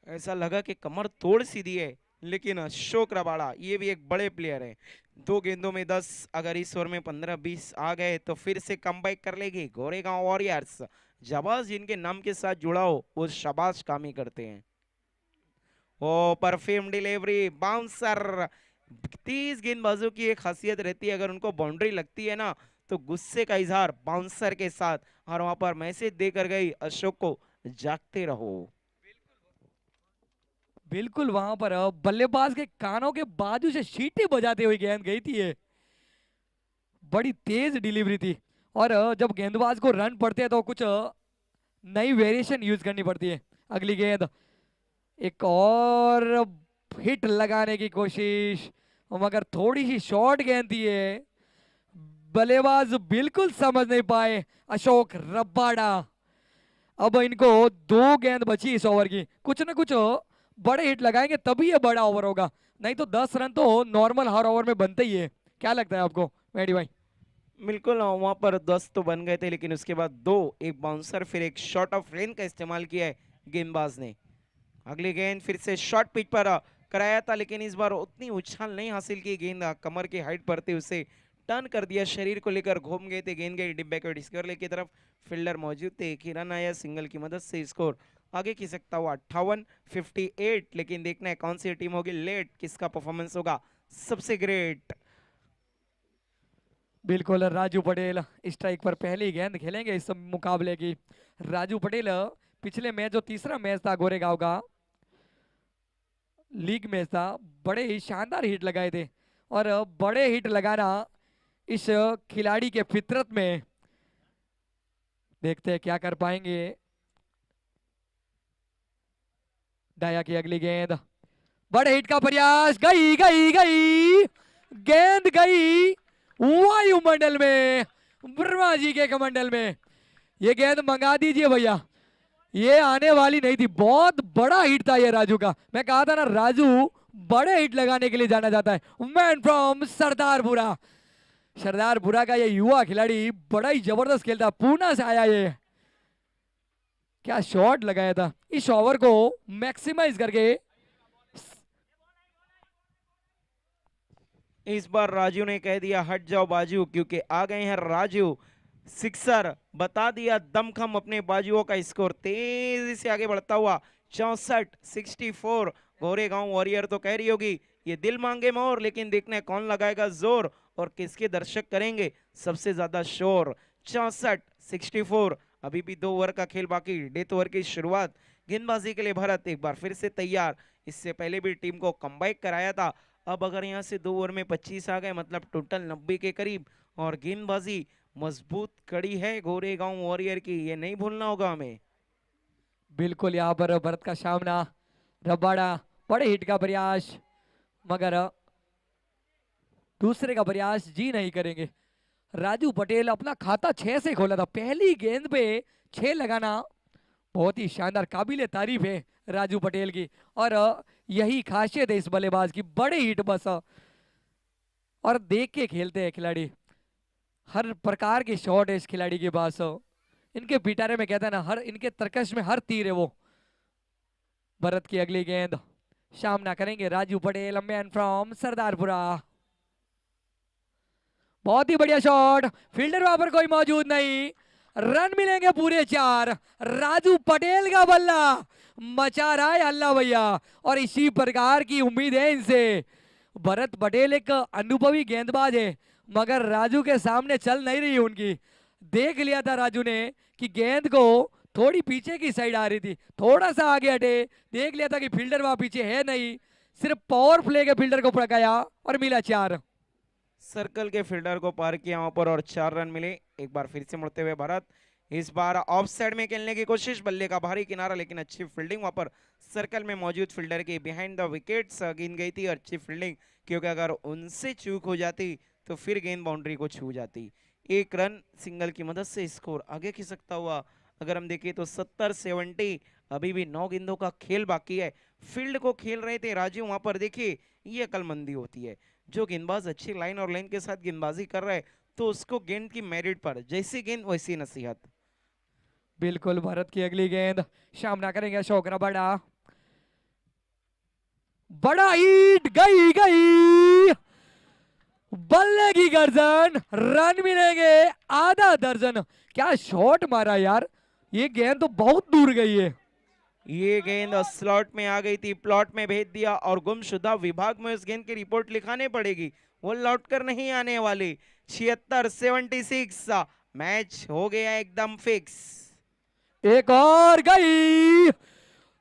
ऐसा लगा कि कमर तोड़ सी दी है, लेकिन अशोक रबाड़ा ये भी एक बड़े प्लेयर है। 2 गेंदों में 10, अगर इस ओवर में 15-20 आ गए तो फिर से कमबैक कर लेगी गोरेगांव वॉरियर्स। जाबाज जिनके नाम के साथ जुड़ा हो वो शाबाश काम ही करते हैं। ओ परफ्यूम डिलीवरी, बाउंसर। 30 गेंदबाजों की एक खासियत रहती है, अगर उनको बाउंड्री लगती है ना तो गुस्से का इजहार बाउंसर के साथ, और वहां पर मैसेज देकर गई अशोक को, जागते रहो। बिल्कुल वहां पर बल्लेबाज के कानों के बाजू से सीटी बजाते हुए गेंद गई थी ये, बड़ी तेज डिलीवरी थी। और जब गेंदबाज को रन पड़ते हैं तो कुछ नई वेरिएशन यूज करनी पड़ती है। अगली गेंद, एक और हिट लगाने की कोशिश, मगर थोड़ी सी शॉर्ट गेंद थी ये, बल्लेबाज बिल्कुल समझ नहीं पाए अशोक रबाडा। अब इनको 2 गेंद बची इस ओवर की, कुछ ना कुछ बड़े हिट लगाएंगे तभी ये बड़ा ओवर होगा, नहीं तो 10 रन तो नॉर्मल हर ओवर में बनते ही है। क्या लगता है आपको मेडी भाई? बिल्कुल, वहां पर 10 तो बन गए थे, लेकिन उसके बाद 2, एक बाउंसर फिर एक शॉट ऑफ लेन का इस्तेमाल किया है गेंदबाज ने। अगली गेंद फिर से शॉर्ट पिच पर कराया था, लेकिन इस बार उतनी उछाल नहीं हासिल की। गेंद कमर की हाइट पर थी, उसे टर्न कर दिया, शरीर को लेकर घूम गए थे। गेंद गई डिब्बे को डिस्कवर की तरफ, फील्डर मौजूद थे, एक ही रन आया सिंगल की मदद से। स्कोर आगे खिसकता हुआ 58-58। लेकिन देखना है कौन सी टीम होगी लेट, किसका परफॉर्मेंस होगा सबसे ग्रेट। बिल्कुल, राजू पटेल स्ट्राइक पर पहली गेंद खेलेंगे इस मुकाबले की। राजू पटेल पिछले मैच, जो तीसरा मैच था गोरेगांव का लीग मैच था, बड़े ही शानदार हिट लगाए थे। और बड़े हिट लगाना इस खिलाड़ी के फितरत में, देखते हैं क्या कर पाएंगे। डाया की अगली गेंद, बड़े हिट का प्रयास, गई गई गई, गेंद गई वायुमंडल में, ब्रह्मा जी के कमंडल में। ये गेंद मंगा दीजिए भैया, ये आने वाली नहीं थी। बहुत बड़ा हिट था ये राजू का, मैं कहा था ना राजू बड़े हिट लगाने के लिए जाना जाता है। मैन फ्रॉम सरदारपुरा, सरदारपुरा का ये युवा खिलाड़ी बड़ा ही जबरदस्त खेलता, पूना से आया ये। क्या शॉट लगाया था, इस ओवर को मैक्सिमाइज करके। इस बार राजू ने कह दिया हट जाओ बाजू, क्योंकि आ गए हैं राजू। सिक्सर बता दिया दमखम अपने बाजुओं का। स्कोर तेजी से आगे बढ़ता हुआ 64-64। गोरेगांव वॉरियर तो कह रही होगी ये दिल मांगे मोर, लेकिन देखना है कौन लगाएगा जोर और किसके दर्शक करेंगे सबसे ज्यादा शोर। 64-64, अभी भी 2 ओवर का खेल बाकी, डेथ ओवर की शुरुआत। गेंदबाजी के लिए भारत एक बार फिर से तैयार, इससे पहले भी टीम को कमबैक कराया था। अब अगर यहाँ से 2 ओवर में 25 आ गए, मतलब टोटल 90 के करीब। और गेंदबाजी मजबूत कड़ी है गोरेगांव वॉरियर की, ये नहीं भूलना होगा हमें। बिल्कुल, यहाँ पर भरत का सामना, रबाड़ा बड़े हिट का प्रयास, मगर दूसरे का प्रयास जी नहीं करेंगे। राजू पटेल अपना खाता 6 से खोला था, पहली गेंद पे 6 लगाना बहुत ही शानदार, काबिले तारीफ है राजू पटेल की। और यही खासियत है इस बल्लेबाज की, बड़े हिट बस और देख के खेलते हैं खिलाड़ी, हर प्रकार के शॉट है इस खिलाड़ी के पास। इनके पिटारे में कहता है ना, हर इनके तरकश में हर तीर है वो। भरत की अगली गेंद, सामना करेंगे राजू पटेल, मैन फ्रॉम सरदारपुरा। बहुत ही बढ़िया शॉट, फील्डर वहां पर कोई मौजूद नहीं, रन मिलेंगे पूरे 4। राजू पटेल का बल्ला मचा रहा है हल्ला भैया, और इसी प्रकार की उम्मीद है इनसे। भरत पटेल एक अनुभवी गेंदबाज है, मगर राजू के सामने चल नहीं रही उनकी। देख लिया था राजू ने कि गेंद को थोड़ी पीछे की साइड आ रही थी, थोड़ा सा आगे हटे, देख लिया था कि फील्डर वहां पीछे है नहीं, सिर्फ पावर प्ले के फील्डर को पकड़ाया और मिला 4। सर्कल के फील्डर को पार किया वहां पर और 4 रन मिले। एक बार फिर से मुड़ते हुए भारत, इस बार ऑफ साइड में खेलने की कोशिश, बल्ले का भारी किनारा, लेकिन अच्छी फील्डिंग वहां पर सर्कल में मौजूद फील्डर की बिहाइंड द विकेट्स गिन गई थी। और अच्छी फील्डिंग, क्योंकि अगर उनसे चूक हो जाती तो फिर गेंद बाउंड्री को छू जाती। 1 रन सिंगल की मदद से स्कोर आगे खिसकता हुआ अगर हम देखें तो 70-70। अभी भी 9 गेंदों का खेल बाकी है। फील्ड को खेल रहे थे राजू, वहां पर देखिए ये अकलमंदी होती है। जो गेंदबाज अच्छी लाइन और लाइन के साथ गेंदबाजी कर रहा है तो उसको गेंद की मेरिट पर, जैसी गेंद वैसी नसीहत। बिल्कुल, भारत की अगली गेंद सामना करेंगे अशोक रबाडा। बड़ा हिट, गई गई, बल्ले की गर्दन, रन मिलेंगे आधा दर्जन। क्या शॉट मारा यार, ये गेंद तो बहुत दूर गई है। ये गेंद स्लॉट में आ गई थी, प्लॉट में भेज दिया और गुमशुदा विभाग में उस गेंद की रिपोर्ट लिखाने पड़ेगी, वो लौट कर नहीं आने वाली। 76-76 मैच हो गया एकदम फिक्स। एक और गई,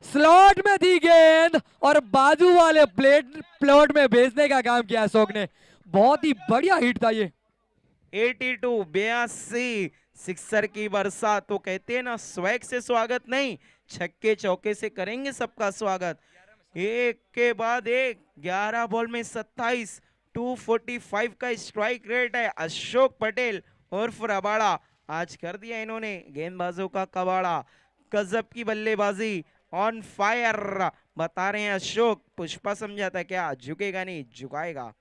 स्लॉट में थी गेंद और बाजू वाले प्लॉट में भेजने का काम किया अशोक ने। बहुत ही बढ़िया हिट था ये। 82 सिक्सर की बरसात, तो कहते हैं ना स्वैग से स्वागत नहीं, छक्के चौके से करेंगे सबका स्वागत। एक के बाद एक, 11 बॉल में 27, 245 का स्ट्राइक रेट है। अशोक पटेल उर्फ रबाड़ा, आज कर दिया इन्होंने गेंदबाजों का कबाड़ा। गजब की बल्लेबाजी, ऑन फायर बता रहे हैं अशोक। पुष्पा समझाता क्या, झुकेगा नहीं झुकाएगा।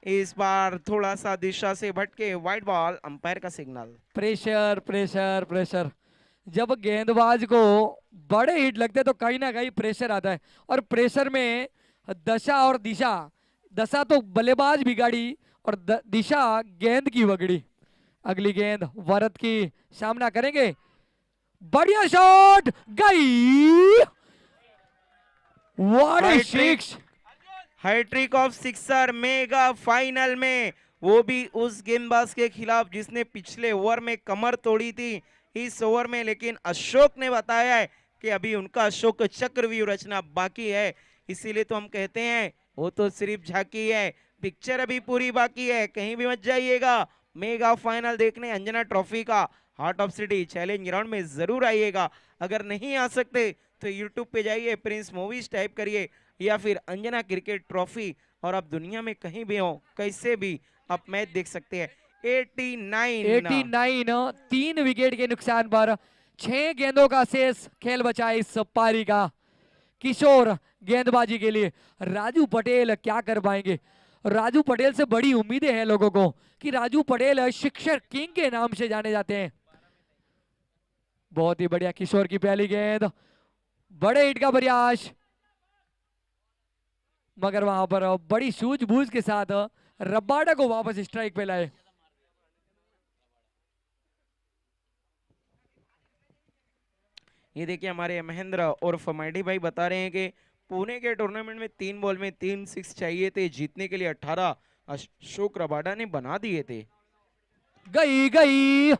इस बार थोड़ा सा दिशा से भटके, वाइड बॉल, अंपायर का सिग्नल। प्रेशर प्रेशर प्रेशर, जब गेंदबाज को बड़े हिट लगते हैं तो कहीं ना कहीं प्रेशर आता है, और प्रेशर में दशा और दिशा, दशा तो बल्लेबाज बिगाड़ी और दिशा गेंद की बगड़ी। अगली गेंद भारत की सामना करेंगे, बढ़िया शॉट, गई, what a hat trick, six. Hat trick of sixer mega final में, वो भी उस गेंदबाज के खिलाफ जिसने पिछले ओवर में कमर तोड़ी थी इस ओवर में। लेकिन अशोक ने बताया है कि अभी उनका अशोक चक्रव्यूह रचना बाकी है, इसीलिए तो हम कहते हैं वो तो सिर्फ झांकी है, पिक्चर अभी पूरी बाकी है। कहीं भी मत जाइएगा, मेगा फाइनल देखने अंजना ट्रॉफी का heart of city challenge ground में जरूर आइएगा। अगर नहीं आ सकते तो यूट्यूब पे जाइए, प्रिंस मूवीज टाइप करिए या फिर अंजना क्रिकेट ट्रॉफी, और आप दुनिया में कहीं भी हो कैसे भी आप मैच देख सकते हैं। 89। 89, 3 विकेट के नुकसान पर 6 गेंदों का शेष खेल बचा इस पारी का। किशोर गेंदबाजी के लिए राजू पटेल क्या कर पाएंगे। राजू पटेल से बड़ी उम्मीदें हैं लोगों को कि राजू पटेल शिक्षक किंग के नाम से जाने जाते हैं। बहुत ही बढ़िया, किशोर की पहली गेंद, बड़े हिट का प्रयास, मगर वहां पर बड़ी सूझबूझ के साथ रबाडा को वापस स्ट्राइक पे लाए। ये देखिए हमारे महेंद्र और फमाइडी भाई बता रहे हैं कि पुणे के टूर्नामेंट में 3 बॉल में 3 सिक्स चाहिए थे जीतने के लिए, 18 अशोक रबाडा ने बना दिए थे। गई गई,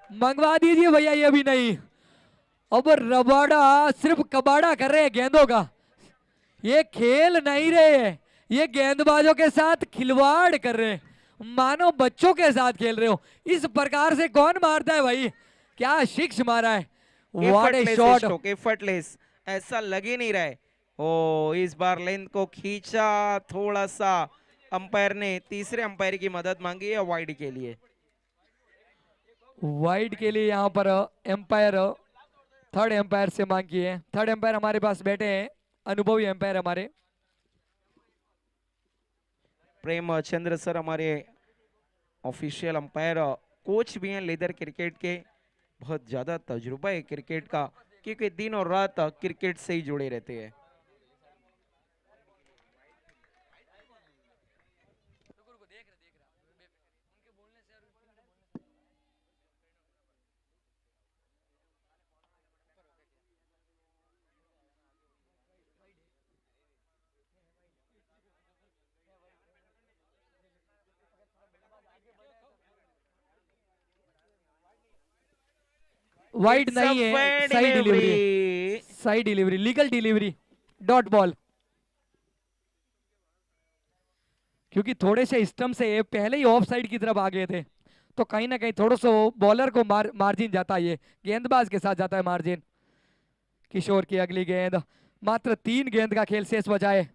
मंगवा दीजिए भैया, ये भी नहीं। अब रबाडा सिर्फ कबाड़ा कर रहे हैं गेंदों का, ये खेल नहीं रहे हैं, ये गेंदबाजों के साथ खिलवाड़ कर रहे हैं, मानो बच्चों के साथ खेल रहे हो। इस प्रकार से कौन मारता है भाई, क्या सिक्स मारा है, what A effortless shot. Stroke, effortless, ऐसा लग ही नहीं रहा है। ओ इस बार लेंथ को खींचा थोड़ा सा, अंपायर ने तीसरे अंपायर की मदद मांगी है वाइड के लिए। वाइड के लिए यहाँ पर एम्पायर, थर्ड एम्पायर से मांग की है। थर्ड एम्पायर हमारे पास बैठे हैं, अनुभवी एम्पायर हमारे प्रेम चंद्र सर हमारे ऑफिशियल अंपायर, कोच भी हैं लेदर क्रिकेट के, बहुत ज्यादा तजुर्बा है क्रिकेट का, क्योंकि दिन और रात क्रिकेट से ही जुड़े रहते हैं। वाइड It's a नहीं है, fair सही डिलीवरी, delivery. सही delivery, legal delivery, dot ball. क्योंकि थोड़े से स्टंप से पहले ही ऑफ साइड की तरफ आ गए थे, तो कहीं ना कहीं थोड़ा सा बॉलर को मार्जिन जाता है, ये गेंदबाज के साथ जाता है मार्जिन। किशोर की अगली गेंद, मात्र 3 गेंद का खेल शेष बचा है।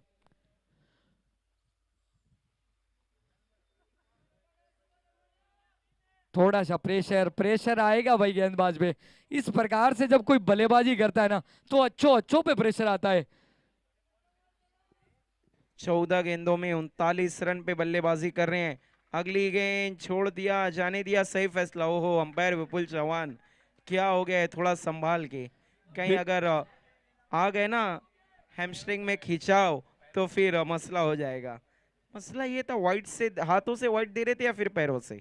थोड़ा सा प्रेशर प्रेशर आएगा भाई गेंदबाज पे। इस प्रकार से जब कोई बल्लेबाजी करता है ना, तो अच्छों अच्छों पे प्रेशर आता है। 14 गेंदों में 39 रन पे बल्लेबाजी कर रहे हैं। अगली गेंद छोड़ दिया, जाने दिया, सही फैसला। ओहो, अंपायर विपुल चौहान, क्या हो गया है, थोड़ा संभाल के। कहीं अगर आ गए ना हैमस्ट्रिंग में खिंचाव, तो फिर मसला हो जाएगा। मसला ये था, वाइड से हाथों से वाइड दे रहे थे या फिर पैरों से।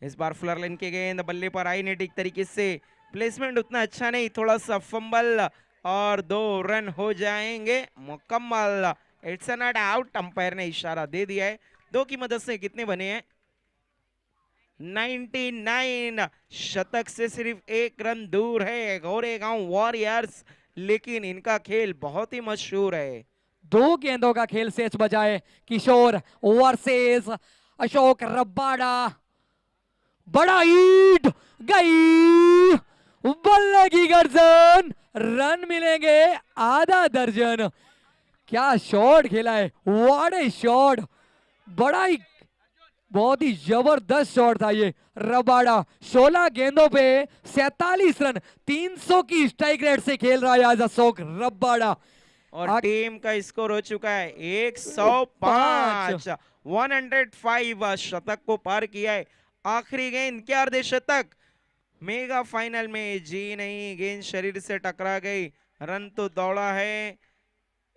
इस बार फ्लर लाइन की गेंद बल्ले पर आई नहीं ठीक तरीके से, प्लेसमेंट उतना अच्छा नहीं, थोड़ा सा फंबल और 2 रन हो जाएंगे मुकम्मल। इट्स नॉट आउट, अंपायर ने इशारा दे दिया है। 2 की मदद से कितने बने हैं? 99। शतक से सिर्फ 1 रन दूर है गोरेगांव वॉरियर्स, लेकिन इनका खेल बहुत ही मशहूर है। 2 गेंदों का खेल शेष बचा है। किशोर वर्सेस अशोक रब्बाड़ा। बड़ा हिट गई, बल्ले की गर्दन, रन मिलेंगे आधा दर्जन। क्या शॉट खेला है, व्हाट ए शॉट, बड़ा ही बहुत ही जबरदस्त शॉट था ये। रबाड़ा 16 गेंदों पे 47 रन, 300 की स्ट्राइक रेट से खेल रहा है आज अशोक रबाड़ा। और टीम का स्कोर हो चुका है 105, 105 शतक को पार किया है। आखिरी गेंद क्या अर्धशतक, मेगा फाइनल में जी नहीं, गेंद शरीर से टकरा गई, रन तो दौड़ा है,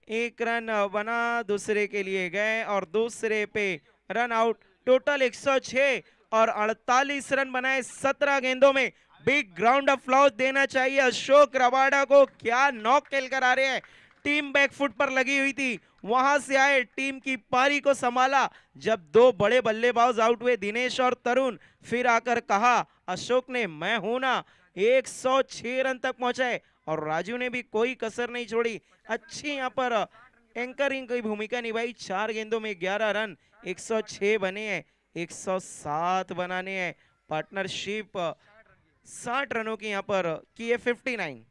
1 रन बना, दूसरे के लिए गए और दूसरे पे रन आउट। टोटल 106 और 48 रन बनाए 17 गेंदों में। बिग ग्राउंड ऑफ अप्लॉज देना चाहिए अशोक रबाड़ा को, क्या नॉक खेल कर आ रहे हैं। टीम बैकफुट पर लगी हुई थी, वहां से आए, टीम की पारी को संभाला। जब 2 बड़े बल्लेबाज आउट हुए, दिनेश और तरुण, फिर आकर कहा अशोक ने, मैं हूं ना। 106 रन तक पहुंचाए और राजू ने भी कोई कसर नहीं छोड़ी। अच्छी यहाँ पर एंकरिंग की भूमिका निभाई। 4 गेंदों में 11 रन, 106 बने हैं, 107 बनाने हैं। पार्टनरशिप 60 रनों की यहाँ पर की है 59।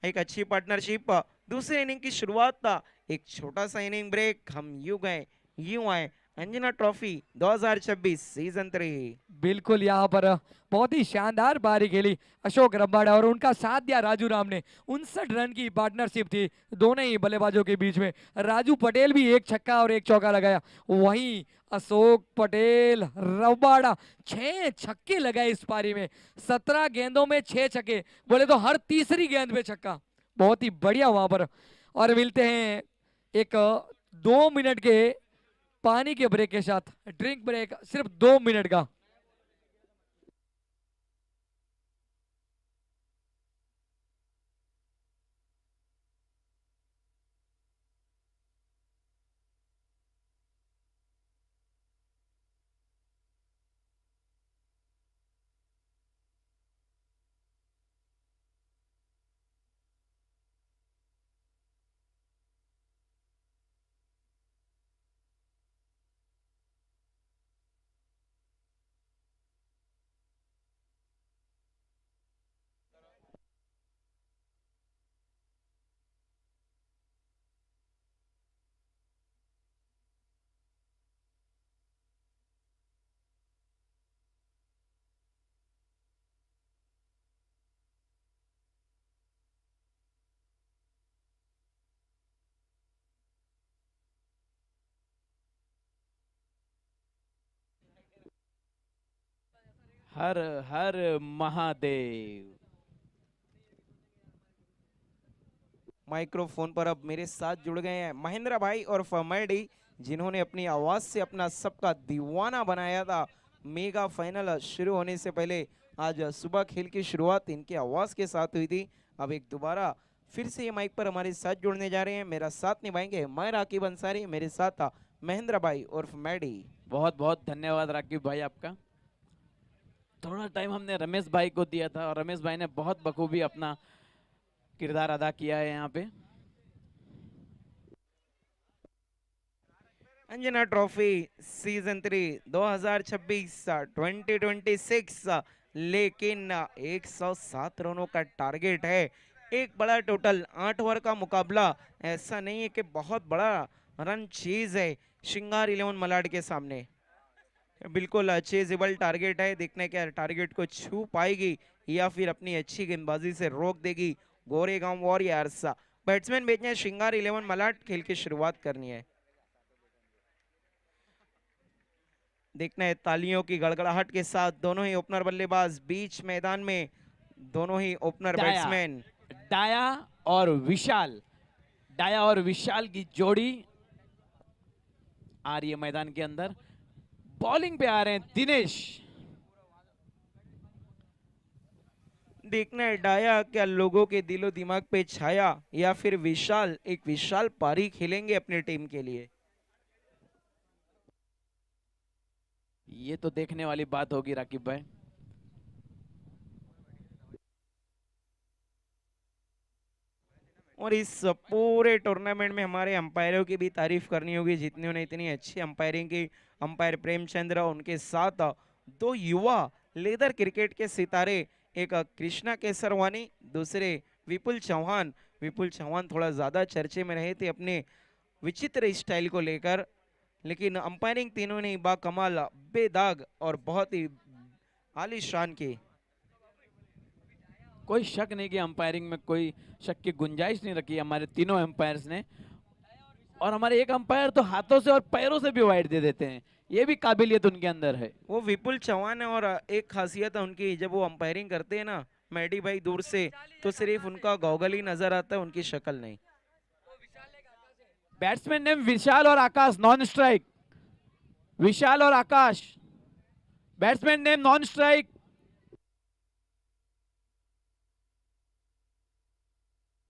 एक अच्छी पार्टनरशिप। दूसरी इनिंग की शुरुआत था, एक छोटा सा इनिंग ब्रेक, हम यूं गए यूं आए। Anjana trophy 2026 season 3। बिल्कुल, यहाँ पर बहुत ही शानदार पारी खेली अशोक रबाड़ा और उनका साथ दिया राजू राम ने। 59 रन की पार्टनरशिप थी दोनों ही बल्लेबाजों के बीच में। राजू पटेल भी 1 छक्का और 1 चौका लगाया, वहीं अशोक पटेल रबाड़ा 6 छक्के लगाए इस पारी में। 17 गेंदों में 6 छक्के, बोले तो हर तीसरी गेंद पे छक्का, बहुत ही बढ़िया वहां पर। और मिलते हैं एक 2 मिनट के पानी के ब्रेक के साथ, ड्रिंक ब्रेक सिर्फ 2 मिनट का। हर हर महादेव। माइक्रोफोन पर अब मेरे साथ जुड़ गए हैं महेंद्र भाई और फमैडी, जिन्होंने अपनी आवाज से अपना सबका दीवाना बनाया था। मेगा फाइनल शुरू होने से पहले आज सुबह खेल की शुरुआत इनकी आवाज के साथ हुई थी। अब एक दोबारा फिर से ये माइक पर हमारे साथ जुड़ने जा रहे हैं। मेरा साथ निभाएंगे मैं राकीब अंसारी, मेरे साथ महेंद्र भाई और मैडी। बहुत बहुत धन्यवाद राकीब भाई आपका। थोड़ा टाइम हमने रमेश भाई को दिया था और रमेश भाई ने बहुत बखूबी अपना किरदार अदा किया है यहाँ पे। अंजना ट्रॉफी सीजन 3 2026 लेकिन 107 रनों का टारगेट है। एक बड़ा टोटल 8 ओवर का मुकाबला, ऐसा नहीं है कि बहुत बड़ा रन चीज है श्रृंगार 11 मलाड के सामने। बिल्कुल अचीजेबल टारगेट है। देखने के टारगेट को छू पाएगी या फिर अपनी अच्छी गेंदबाजी से रोक देगी गोरेगांव वॉरियर्स। बैट्समैन भेजने हैं श्रृंगार 11 मलाड, खेल की शुरुआत करनी है। देखना है तालियों की गड़गड़ाहट के साथ दोनों ही ओपनर बल्लेबाज बीच मैदान में, दोनों ही ओपनर डाया बैट्समैन। डाया और विशाल, डाया और विशाल की जोड़ी आ रही है मैदान के अंदर। बॉलिंग पे आ रहे हैं दिनेश। देखना है डाया क्या लोगों के दिलो दिमाग पे छाया या फिर विशाल एक विशाल पारी खेलेंगे अपनी टीम के लिए। ये तो देखने वाली बात होगी राकिब भाई। और इस पूरे टूर्नामेंट में हमारे अंपायरों की भी तारीफ करनी होगी, जितने ने इतनी अच्छी अंपायरिंग की। अंपायर प्रेमचंद्र, उनके साथ दो युवा लेदर क्रिकेट के सितारे, एक कृष्णा केसरवानी, दूसरे विपुल चौहान। विपुल चौहान थोड़ा ज्यादा चर्चे में रहे थे अपने विचित्र स्टाइल को लेकर, लेकिन अंपायरिंग तीनों ने बाकमाल, बेदाग और बहुत ही आलीशान की। कोई शक नहीं कि अंपायरिंग में कोई शक की गुंजाइश नहीं रखी हमारे तीनों अंपायर्स ने। और हमारे एक अंपायर तो हाथों से और पैरों से भी वाइड दे देते हैं, ये भी काबिलियत उनके अंदर है। वो विपुल चौहान है और एक खासियत है उनकी, जब वो अंपायरिंग करते हैं ना मैडी भाई दूर से, तो सिर्फ उनका गॉगल ही नजर आता है, उनकी शक्ल नहीं। बैट्समैन नेम विशाल और आकाश, नॉन स्ट्राइक। विशाल और Akash, batsman name non strike.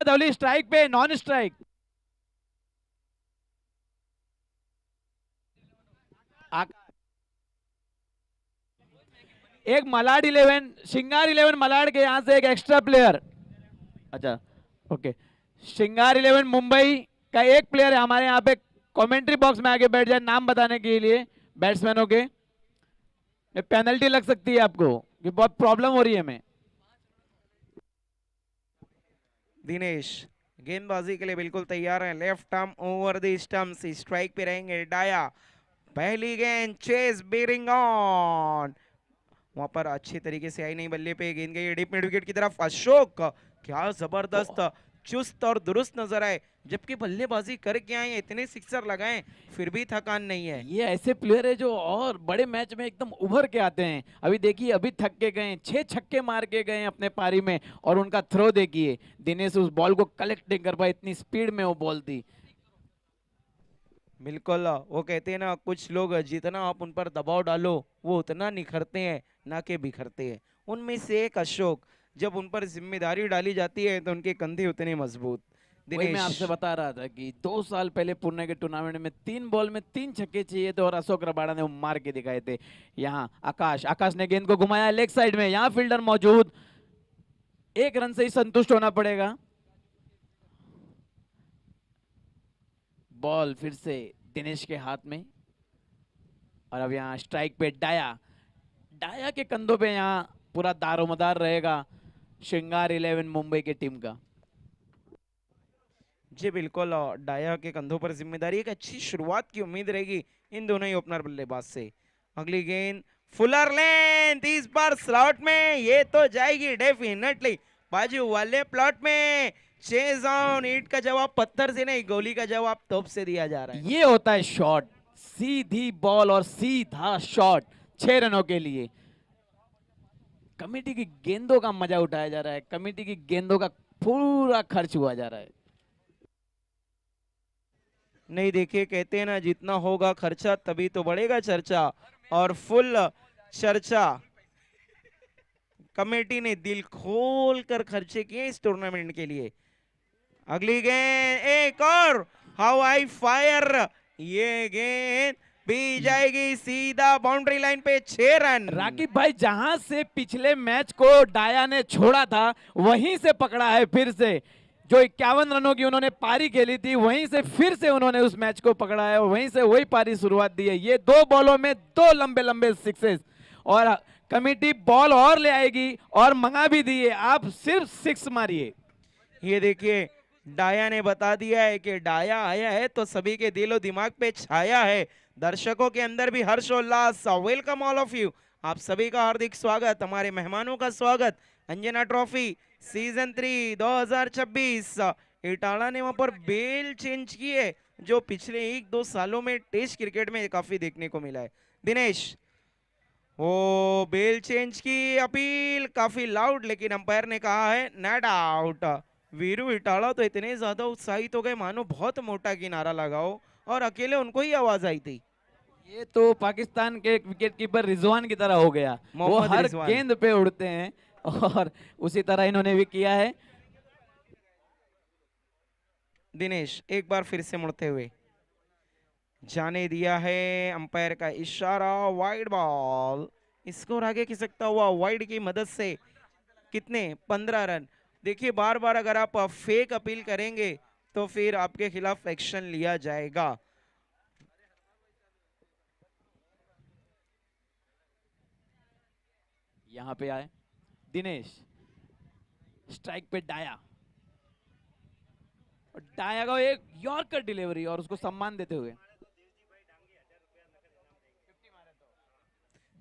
धवली स्ट्राइक पे, नॉन स्ट्राइक। एक मलाड 11, श्रृंगार 11 मलाड के यहां से एक एक्स्ट्रा प्लेयर। अच्छा ओके, श्रृंगार 11 मुंबई का एक प्लेयर है हमारे यहाँ पे कमेंट्री बॉक्स में आके बैठ जाए नाम बताने के लिए बैट्समैनों के। पेनल्टी लग सकती है आपको, कि बहुत प्रॉब्लम हो रही है हमें। दिनेश गेंदबाजी के लिए बिल्कुल तैयार है। Left arm over the stumps, strike पे रहेंगे डाया। पहली गेंद चेस बीरिंग ऑन, वहां पर अच्छी तरीके से आई नहीं बल्ले पे, गेंद गई डीप मिड विकेट की तरफ। अशोक क्या जबरदस्त चुस्त और दुरुस्त नजर आए, जबकि बल्लेबाजी करके आए, इतने सिक्सर लगाए फिर भी थकान नहीं है। ये ऐसे प्लेयर है जो और बड़े मैच में एकदम उभर के आते हैं। अभी देखिए, अभी थक के गए, 6 छक्के मार के गए अपने पारी में, और उनका थ्रो देखिए, दिनेश उस बॉल को कलेक्ट नहीं कर पाए, इतनी स्पीड में वो बॉल थी। बिल्कुल, वो कहते हैं ना कुछ लोग जितना आप उन पर दबाव डालो वो उतना निखरते हैं ना कि बिखरते हैं। उनमें से एक अशोक, जब उन पर जिम्मेदारी डाली जाती है तो उनके कंधे उतने मजबूत। वही मैं आपसे दिनेश बता रहा था कि 2 साल पहले पुणे के टूर्नामेंट में 3 बॉल में 3 छक्के चाहिए थे और अशोक रबाड़ा ने वो मार के दिखाए थे। यहाँ आकाश, आकाश ने गेंद को घुमाया लेग साइड में, यहाँ फील्डर मौजूद, 1 रन से ही संतुष्ट होना पड़ेगा। बॉल फिर से दिनेश के हाथ में, और अब यहाँ स्ट्राइक पे डाया। डाया के कंधों पे यहाँ पूरा दारोमदार रहेगा श्रृंगार 11 मुंबई की टीम का। जी बिल्कुल, डाया के कंधों पर जिम्मेदारी, एक अच्छी शुरुआत की उम्मीद रहेगी इन दोनों ही ओपनर बल्लेबाज से। अगली गेंद फुलर लेंथ, इस बार स्लॉट में ये तो जाएगी डेफिनेटली बाजू वाले प्लॉट में। चेज ऑन, ईंट का जवाब पत्थर से नहीं, गोली का जवाब तोप से दिया जा रहा है। ये होता है शॉट, सीधी बॉल और सीधा शॉट 6 रनों के लिए। कमेटी की गेंदों का मजा उठाया जा रहा है, कमेटी की गेंदों का पूरा खर्च हुआ जा रहा है। नहीं देखिए, कहते हैं ना जितना होगा खर्चा तभी तो बढ़ेगा चर्चा, और फुल चर्चा कमेटी ने दिल खोल कर खर्चे किए इस टूर्नामेंट के लिए। अगली गेंद एक और हवाई फायर, ये गेंद भी जाएगी सीधा बाउंड्री लाइन पे 6 रन। राकीब भाई जहां से पिछले मैच को डाया ने छोड़ा था वहीं से पकड़ा है फिर से। जो 51 रनों की उन्होंने पारी खेली थी वहीं से फिर से उन्होंने उस मैच को पकड़ा है और वहीं से वही पारी शुरुआत दी है। ये 2 बॉलों में 2 लंबे लंबे सिक्सेस और कमेटी बॉल और ले आएगी और मंगा भी दी है, आप सिर्फ 6 मारिए। ये देखिए डाया ने बता दिया है कि डाया आया है तो सभी के दिलो दिमाग पे छाया है। दर्शकों के अंदर भी हर्षोल्लास। वेलकम ऑल ऑफ यू, आप सभी का हार्दिक स्वागत, हमारे मेहमानों का स्वागत। Anjana trophy season 3 2026। इटाला ने वहां पर बेल चेंज की है जो पिछले 1-2 सालों में टेस्ट क्रिकेट में काफी देखने को मिला है। दिनेश, वो बेल चेंज की अपील काफी लाउड, लेकिन अंपायर ने कहा है नॉट आउट। वीरू इटाला तो इतने ज्यादा उत्साहित हो गए मानो बहुत मोटा किनारा लगाओ और अकेले उनको ही आवाज आई थी। ये तो पाकिस्तान के विकेट कीपर रिजवान की तरह हो गया, वो मोहम्मद हर रिजवान। गेंद पे उड़ते हैं और उसी तरह इन्होंने भी किया है। दिनेश एक बार फिर से मुड़ते हुए जाने दिया है अंपायर का इशारा, वाइड बॉल। स्कोर आगे खिसकता हुआ वाइड की मदद से कितने 15 रन। देखिए बार बार अगर आप फेक अपील करेंगे तो फिर आपके खिलाफ एक्शन लिया जाएगा। यहाँ पे आए दिनेश, स्ट्राइक पे डाया और डाया का एक यॉर्कर डिलीवरी और उसको सम्मान देते हुए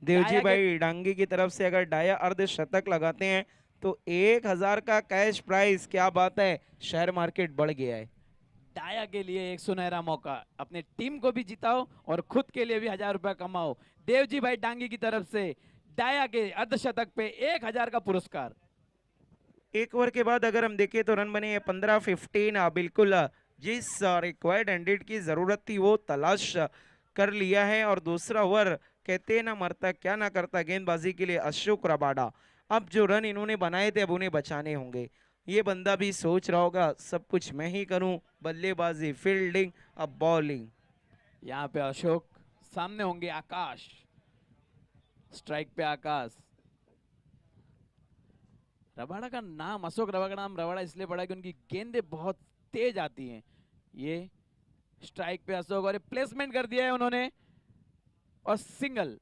देवजी डाया के- भाई डांगी की तरफ से अगर डाया अर्धशतक लगाते हैं तो 1000 का कैश प्राइस। क्या बात है, शेयर मार्केट बढ़ गया है। डाया के लिए एक सुनहरा मौका, अपने टीम को भी जिताओ और खुद के लिए भी 1000 रुपया कमाओ। देवजी भाई डांगी की तरफ से डाया के अर्धशतक पे 1000 का पुरस्कार। एक ओवर के बाद अगर हम देखें तो रन बने हैं 15-15। बिल्कुल जिस रिक्वायर्ड 100 की जरूरत थी वो तलाश कर लिया है। और दूसरा ओवर कहते ना मरता क्या ना करता गेंदबाजी के लिए अशोक रबाडा। अब जो रन इन्होंने बनाए थे अब उन्हें बचाने होंगे। ये बंदा भी सोच रहा होगा सब कुछ मैं ही करूं, बल्लेबाजी, फील्डिंग, अब बॉलिंग। यहाँ पे अशोक, सामने होंगे आकाश, स्ट्राइक पे आकाश। रबाड़ा का नाम, अशोक रबाड़ा का नाम रबाड़ा इसलिए पड़ा कि उनकी गेंदें बहुत तेज आती हैं। ये स्ट्राइक पे अशोक और प्लेसमेंट कर दिया है उन्होंने और सिंगल।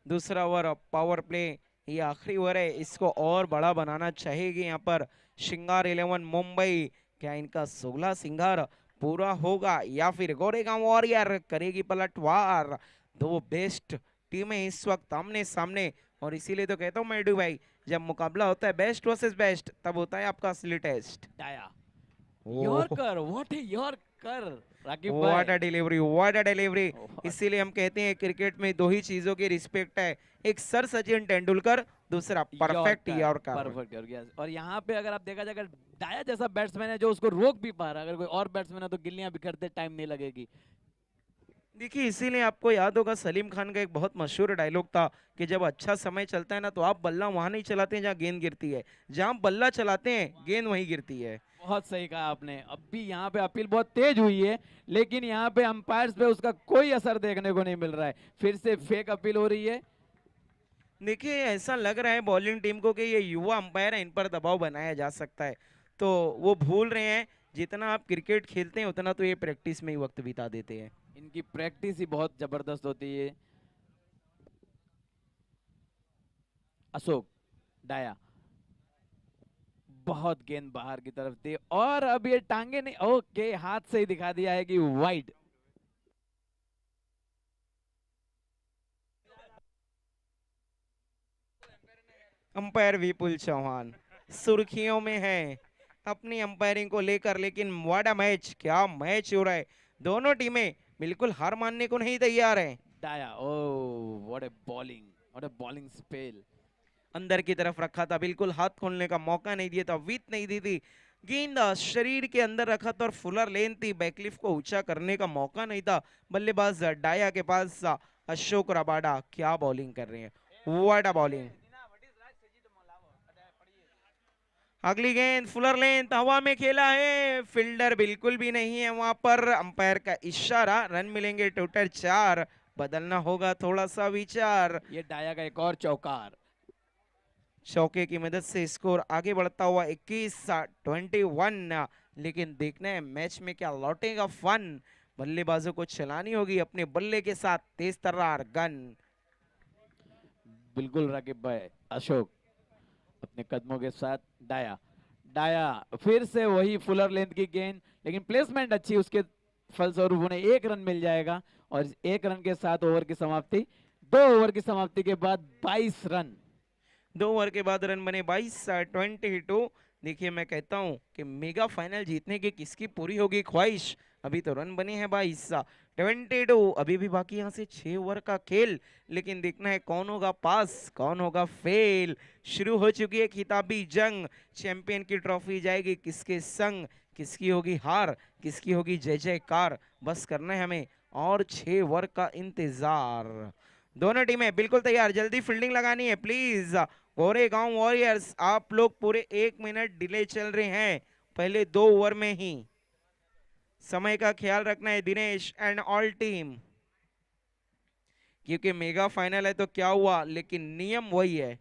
दूसरा ओवर पावर प्ले, ये आखिरी ओवर है, इसको और बड़ा बनाना चाहेगी यहाँ पर श्रृंगार 11 मुंबई। क्या इनका 16 सिंगार पूरा होगा या फिर गोरेगांव वॉरियर करेगी पलटवार। दो बेस्ट टीमें इस वक्त आमने सामने और इसीलिए तो कहता हूँ मैं भाई, जब मुकाबला होता है बेस्ट वर्सेस बेस्ट तब होता है आपका असली टेस्ट। डाया, yorker, what a yorker Rakib what a भाई। Delivery, what a delivery. What- इसीलिए हम कहते हैं क्रिकेट में दो ही चीजों की रिस्पेक्ट है, एक सर सचिन तेंदुलकर, दूसरा परफेक्ट यॉर्कर। Perfect yorker. और यहाँ पे अगर आप देखा जाए, अगर डाया जैसा बैट्समैन है जो उसको रोक भी पा रहा है, अगर कोई और बैट्समैन है तो गिल्लियां बिखरते टाइम नहीं लगेगी। देखिए इसीलिए आपको याद होगा सलीम खान का एक बहुत मशहूर डायलॉग था कि जब अच्छा समय चलता है ना तो आप बल्ला वहां नहीं चलाते हैं जहां गेंद गिरती है, जहां आप बल्ला चलाते हैं गेंद वहीं गिरती है। बहुत सही कहा आपने। अब भी यहाँ पे अपील बहुत तेज हुई है लेकिन यहाँ पे अंपायर्स पे उसका कोई असर देखने को नहीं मिल रहा है। फिर से फेक अपील हो रही है। देखिए ऐसा लग रहा है बॉलिंग टीम को कि ये युवा अंपायर है, इन पर दबाव बनाया जा सकता है, तो वो भूल रहे हैं जितना आप क्रिकेट खेलते हैं उतना तो ये प्रैक्टिस में ही वक्त बिता देते हैं। इनकी प्रैक्टिस ही बहुत जबरदस्त होती है। अशोक, डाया, बहुत गेंद बाहर की तरफ दी और अब ये टांगे नहीं, ओके हाथ से ही दिखा दिया है कि वाइड। अंपायर विपुल चौहान सुर्खियों में है अपनी अंपायरिंग को लेकर, लेकिन व्हाट अ मैच, क्या मैच हो रहा है। दोनों टीमें बिल्कुल हार मानने को नहीं तैयार हैं। डाया, oh what a bowling, what a bowling spell. अंदर की तरफ रखा था, बिल्कुल हाथ खोलने का मौका नहीं दिया था, विथ नहीं दी थी, गेंद शरीर के अंदर रखा था और फुलर लेन थी, बैकलिफ्ट को ऊंचा करने का मौका नहीं था। बल्लेबाज डाया के पास अशोक रबाडा क्या बॉलिंग कर रहे हैं, व्हाट अ बॉलिंग। अगली गेंद फुलर लेंथ हवा में खेला है, फील्डर बिल्कुल भी नहीं है वहां पर, अंपायर का इशारा, रन मिलेंगे टोटल 4, बदलना होगा थोड़ा सा विचार। ये डाया का एक और चौकार। चौके की मदद से स्कोर आगे बढ़ता हुआ 21-21, लेकिन देखना है मैच में क्या लौटेगा फन। बल्लेबाजों को चलानी होगी अपने बल्ले के साथ तेज तर्रार गन। बिल्कुल राकिब भाई। अशोक अपने कदमों के साथ डाया, डाया फिर से वही फुलर लेंथ की गेंद, लेकिन प्लेसमेंट अच्छी, उसके फलस्वरूप उन्हें 1 रन मिल जाएगा। और 1 रन के साथ ओवर की समाप्ति। 2 ओवर की समाप्ति के बाद 22 रन। 2 ओवर के बाद रन बने 22-22। देखिए मैं कहता हूं कि मेगा फाइनल जीतने की किसकी पूरी होगी ख्वाहिश। अभी तो रन बने हैं 22-22, अभी भी बाकी यहाँ से 6 ओवर का खेल, लेकिन देखना है कौन होगा पास कौन होगा फेल। शुरू हो चुकी है खिताबी जंग, चैंपियन की ट्रॉफी जाएगी किसके संग, किसकी होगी हार किसकी होगी जय जयकार, बस करना है हमें और 6 ओवर का इंतजार। दोनों टीमें बिल्कुल तैयार, जल्दी फील्डिंग लगानी है प्लीज। गोरेगांव वॉरियर्स आप लोग पूरे 1 मिनट डिले चल रहे हैं पहले 2 ओवर में ही, समय का ख्याल रखना है दिनेश एंड ऑल टीम, क्योंकि मेगा फाइनल है तो क्या हुआ, लेकिन नियम वही है।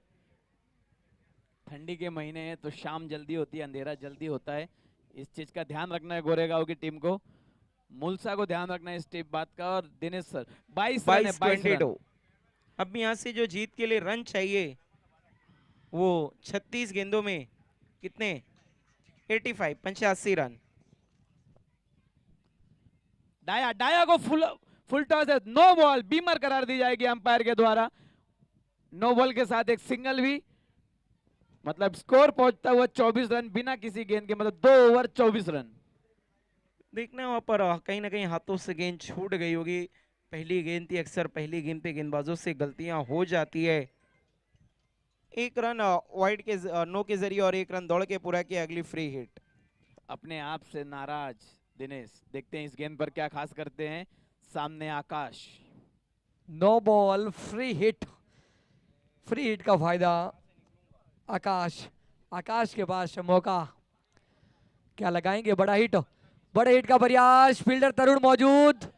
ठंडी के महीने हैं तो शाम जल्दी होती है, अंधेरा जल्दी होता है। इस चीज का ध्यान रखना है गोरेगांव की टीम को, मुलसा को ध्यान रखना है इस टीम बात का। और दिनेश सर 22 रन है, 22 22-22। रन। अब यहाँ से जो जीत के लिए रन चाहिए वो 36 गेंदों में कितने, 85 रन। डाया, डाया को फुल टॉस है, नो बॉल, बीमर करार दी जाएगी अंपायर के द्वारा। नो बॉल के साथ एक सिंगल भी, मतलब स्कोर पहुंचता हुआ 24 रन बिना किसी गेंद के, मतलब 2 ओवर 24 रन। देखना वहां पर कहीं ना कहीं हाथों से गेंद छूट गई होगी, पहली गेंद थी, अक्सर पहली गेंद पे गेंदबाजों से गलतियां हो जाती है। 1 रन वाइड के नो के जरिए और 1 रन दौड़ के पूरा किया, अगली फ्री हिट। अपने आप से नाराज दिनेश, देखते हैं इस गेंद पर क्या खास करते हैं। सामने Akash, no ball, free hit, free hit का फायदा आकाश, आकाश के पास मौका, क्या लगाएंगे, बड़ा हिट, बड़े हिट का प्रयास, फील्डर तरुण मौजूद,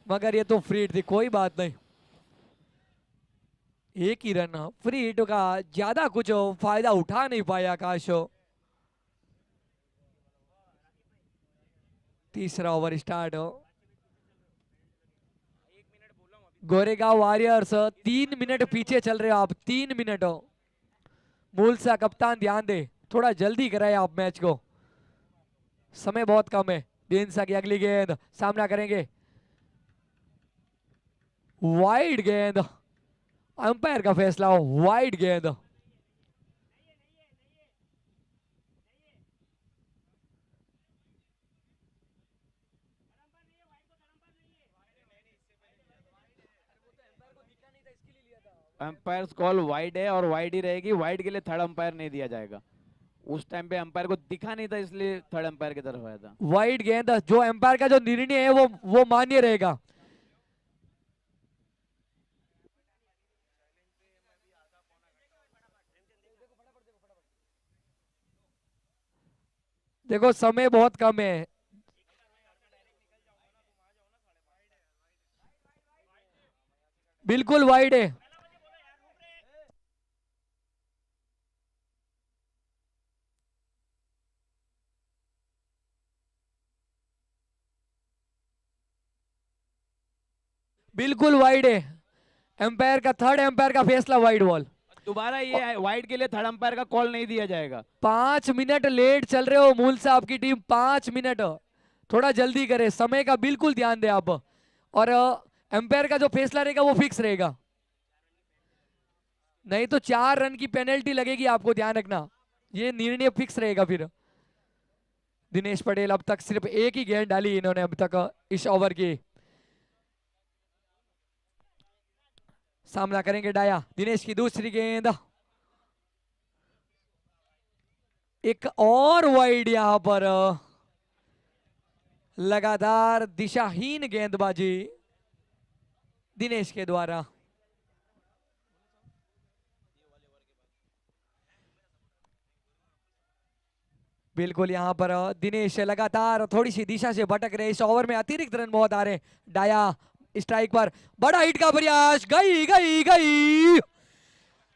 मगर ये तो फ्री हिट थी, कोई बात नहीं, 1 ही रन, फ्री हिट का ज्यादा कुछ फायदा उठा नहीं पाया आकाश। तीसरा over start, Goregaon warriors 3 minute पीछे चल रहे हो आप, 3 मिनट। मूलसा कप्तान ध्यान दे, थोड़ा जल्दी कराए आप मैच को, समय बहुत कम है। दिनसा की अगली गेंद, सामना करेंगे, वाइड गेंद, अंपायर का फैसला, वाइड गेंद। अंपायर कॉल वाइड है और वाइड ही रहेगी, वाइड के लिए थर्ड अंपायर नहीं दिया जाएगा। उस टाइम पे अंपायर को दिखा नहीं था, इसलिए थर्ड अंपायर की तरफ आया था। वाइड गेंद, जो अंपायर का जो निर्णय है वो मान्य रहेगा। देखो समय बहुत कम है, बिल्कुल वाइड है। बिल्कुल वाइड है, एम्पायर का, थर्ड एम्पायर का फैसला, वाइड बॉल। दोबारा ये वाइड के लिए थर्ड अंपायर का कॉल नहीं दिया जाएगा। 5 मिनट लेट चल रहे हो मूल साहब की टीम, 5 मिनट, थोड़ा जल्दी करे, समय का बिल्कुल ध्यान दे आप, और एम्पायर का जो फैसला रहेगा वो फिक्स रहेगा, नहीं तो 4 रन की पेनल्टी लगेगी, आपको ध्यान रखना, ये निर्णय फिक्स रहेगा फिर। दिनेश पटेल अब तक सिर्फ 1 ही गेंद डाली इन्होंने अब तक इस ओवर की। सामना करेंगे डाया, दिनेश की दूसरी गेंद, एक और वाइड यहां पर, लगातार दिशाहीन गेंदबाजी दिनेश के द्वारा। बिल्कुल यहाँ पर दिनेश लगातार थोड़ी सी दिशा से भटक रहे, इस ओवर में अतिरिक्त रन बहुत आ रहे हैं। डाया स्ट्राइक पर, बड़ा हिट का प्रयास, गई गई गई,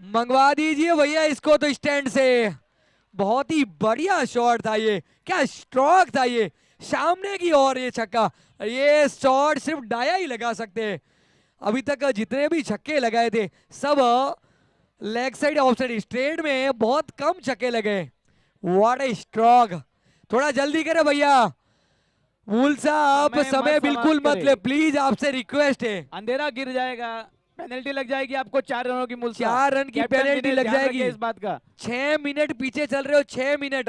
मंगवा दीजिए भैया इसको तो स्टैंड से। बहुत ही बढ़िया शॉट था ये, क्या स्ट्रोक था ये, सामने की ओर ये छक्का। ये शॉट सिर्फ डाया ही लगा सकते हैं। अभी तक जितने भी छक्के लगाए थे सब leg side of side, straight में बहुत कम छक्के लगे। व्हाट ए स्ट्रोक, थोड़ा जल्दी करे भैया। मूलसा आप समय मत समय बिल्कुल समाप्त मत करे। ले, प्लीज आपसे रिक्वेस्ट है। अंधेरा गिर जाएगा, पेनल्टी लग जाएगी आपको 4 रनों की। मूलसा 4 रन की कैप्टन पेनल्टी दिनेश लग ध्यान जाएगी। रखिए इस बात का। 6 मिनट पीछे चल रहे हो, 6 मिनट।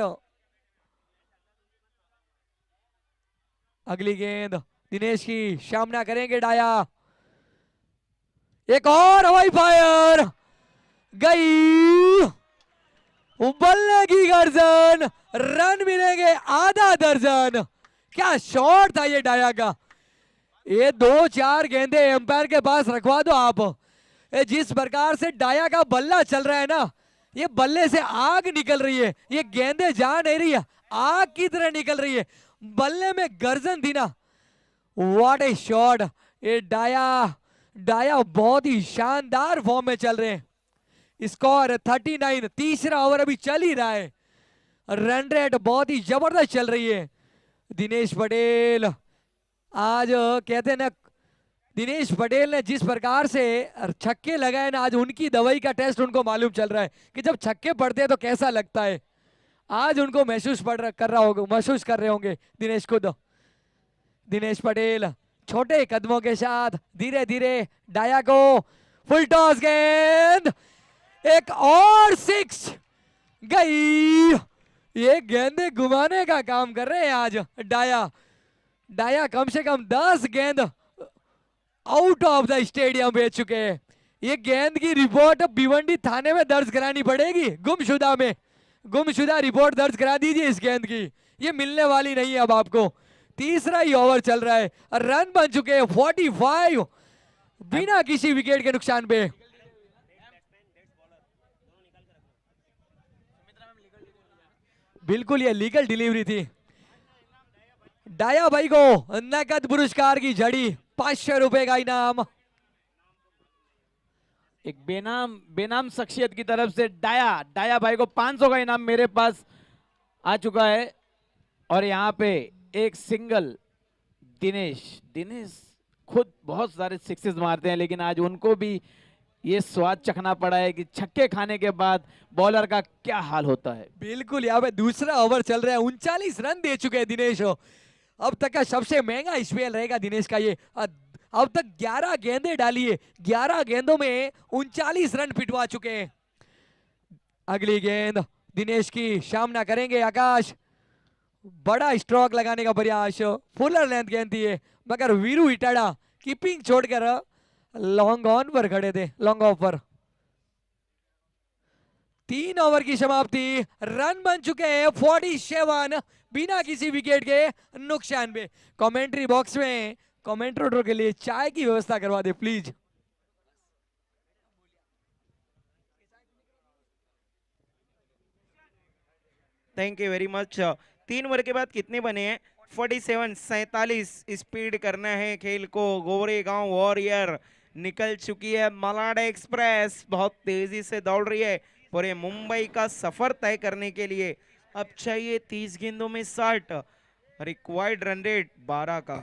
अगली गेंद दिनेश की, सामना करेंगे डाया। एक और हवाई फायर, गई, उबलने की गर्जन, रन मिलेंगे आधा दर्जन। क्या शॉट था ये डाया का। ये 2-4 गेंदे एम्पायर के पास रखवा दो आप। ये जिस प्रकार से डाया का बल्ला चल रहा है ना, ये बल्ले से आग निकल रही है, ये गेंदे जा नहीं रही है, आग की तरह निकल रही है, बल्ले में गर्जन थी ना। What A shot. ये डाया बहुत ही शानदार फॉर्म में चल रहे हैं। स्कोर 39, तीसरा ओवर अभी चल ही रहा है, रन रेट बहुत ही जबरदस्त चल रही है। दिनेश पटेल आज कहते हैं ना, दिनेश पटेल ने जिस प्रकार से छक्के लगाए ना, आज उनकी दवाई का टेस्ट उनको मालूम चल रहा है कि जब छक्के पड़ते हैं तो कैसा लगता है। आज उनको महसूस कर रहे होंगे दिनेश खुद। दिनेश पटेल छोटे कदमों के साथ धीरे धीरे डाया को, फुल टॉस गेंद, एक और 6 गई। ये गेंदे घुमाने का काम कर रहे हैं आज डाया कम से कम 10 गेंद आउट ऑफ द स्टेडियम भेज चुके हैं। ये गेंद की रिपोर्ट भिवंडी थाने में दर्ज करानी पड़ेगी, गुमशुदा रिपोर्ट दर्ज करा दीजिए इस गेंद की, ये मिलने वाली नहीं है अब आपको। तीसरा ही ओवर चल रहा है, रन बन चुके हैं 45 बिना किसी विकेट के नुकसान पे। बिल्कुल ये लीगल डिलीवरी थी। डाया भाई को नकद पुरस्कार की झड़ी, 500 रुपए का इनाम। एक बेनाम शख्सियत की तरफ से डाया भाई को 500 का इनाम मेरे पास आ चुका है। और यहाँ पे एक सिंगल दिनेश खुद बहुत सारे सिक्सेस मारते हैं, लेकिन आज उनको भी ये स्वाद चखना पड़ा है कि छक्के खाने के बाद बॉलर का क्या हाल होता है। बिल्कुल, यहाँ पे दूसरा ओवर चल रहा है, 39 रन दे चुके हैं दिनेश। अब तक का सबसे महंगा स्पेल रहेगा दिनेश का ये। अब तक 11 गेंदे डाली है, 11 गेंदों में 39 रन पिटवा चुके हैं। अगली गेंद दिनेश की, सामना करेंगे आकाश। बड़ा स्ट्रोक लगाने का प्रयास, फुलर लेंथ गेंद थी ये, मगर वीरू इटाडा कीपिंग छोड़कर लॉन्ग ऑन पर खड़े थे, लॉन्ग ऑफ पर। 3 ओवर की समाप्ति, रन बन चुके हैं 47 बिना किसी विकेट के नुकसान पे। कमेंट्री बॉक्स में कमेंटेटर के लिए चाय की व्यवस्था करवा दे please. Thank you very much. 3 over के बाद कितने बने हैं? 47, 47 स्पीड करना है खेल को। गोरेगांव वॉरियर निकल चुकी है, मलाड एक्सप्रेस बहुत तेजी से दौड़ रही है पूरे मुंबई का सफर तय करने के लिए। अब चाहिए 30 गेंदों में 60, रिक्वायर्ड रन रेट 12 का।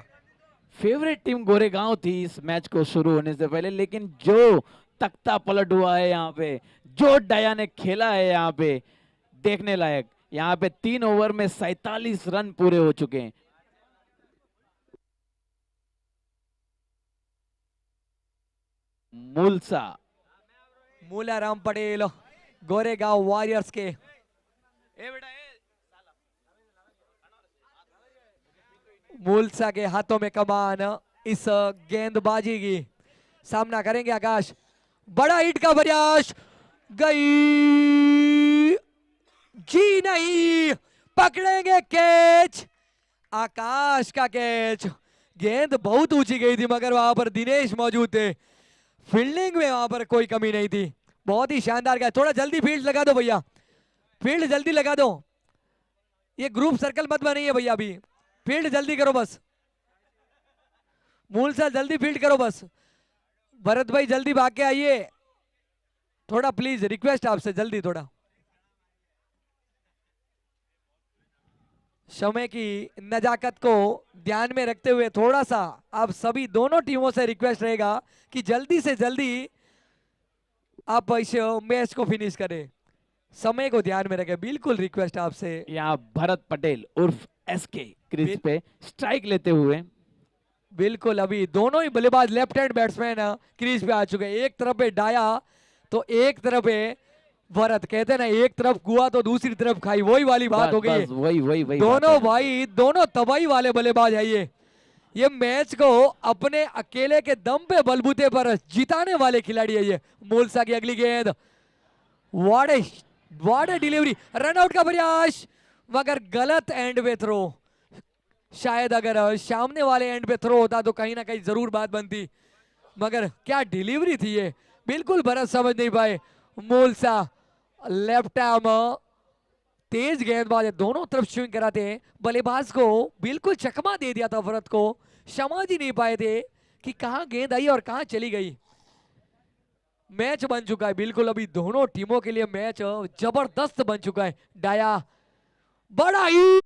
फेवरेट टीम गोरेगांव थी इस मैच को शुरू होने से पहले, लेकिन जो तख्ता पलट हुआ है यहाँ पे, जो डाया ने खेला है यहाँ पे, देखने लायक। यहाँ पे 3 ओवर में 47 रन पूरे हो चुके हैं। मूलाराम पटेल गोरेगांव वॉरियर्स के। मूलसा के हाथों में कमान इस गेंदबाजी की, सामना करेंगे आकाश। बड़ा हिट का प्रयास, गई जी नहीं, पकड़ेंगे कैच, आकाश का कैच। गेंद बहुत ऊंची गई थी मगर वहां पर दिनेश मौजूद थे, फील्डिंग में वहां पर कोई कमी नहीं थी। बहुत ही शानदार कैच, थोड़ा जल्दी फील्ड लगा दो भैया, फील्ड जल्दी लगा दो। ये ग्रुप सर्कल मत बनाइए भैया, अभी फील्ड जल्दी करो बस। मूल सा जल्दी फील्ड करो बस। भरत भाई जल्दी भाग के आइए, थोड़ा प्लीज रिक्वेस्ट आपसे, जल्दी थोड़ा। समय की नजाकत को ध्यान में रखते हुए थोड़ा सा आप सभी दोनों टीमों से रिक्वेस्ट रहेगा कि जल्दी से जल्दी आप इस मैच को फिनिश करें, समय को ध्यान में रखें, बिल्कुल रिक्वेस्ट आपसे। यहाँ भरत पटेल उर्फ एसके क्रीज बिल- पे स्ट्राइक लेते हुए। बिल्कुल, अभी दोनों ही बल्लेबाज लेफ्ट हैंड बैट्समैन क्रीज पे आ चुके हैं। एक तरफ है डाया तो एक तरफ है भरत। कहते हैं ना, एक तरफ कुआ तो दूसरी तरफ खाई, वही वाली बात बस हो गई है। बस वही वही वही बात दोनों है। भाई, दोनों तबाही वाले बल्लेबाज है ये मैच को अपने अकेले के दम पे बलबूते पर जिताने वाले खिलाड़ी है ये। मूलसा की अगली गेंद, वाड़े डिलीवरी, रनआउट का प्रयास मगर गलत एंड पे थ्रो। शायद अगर सामने वाले एंड पे थ्रो होता तो कहीं ना कहीं जरूर बात बनती, मगर क्या डिलीवरी थी ये, बिल्कुल भरत समझ नहीं पाए। मूलसा लेफ्ट आर्म तेज गेंदबाज है, दोनों तरफ स्विंग कराते हैं, बल्लेबाज को बिल्कुल चकमा दे दिया था भरत को। समझ ही नहीं पाए थे कि कहां गेंद आई और कहां चली गई। मैच बन चुका है बिल्कुल, अभी दोनों टीमों के लिए मैच जबरदस्त बन चुका है। डाया बड़ा ही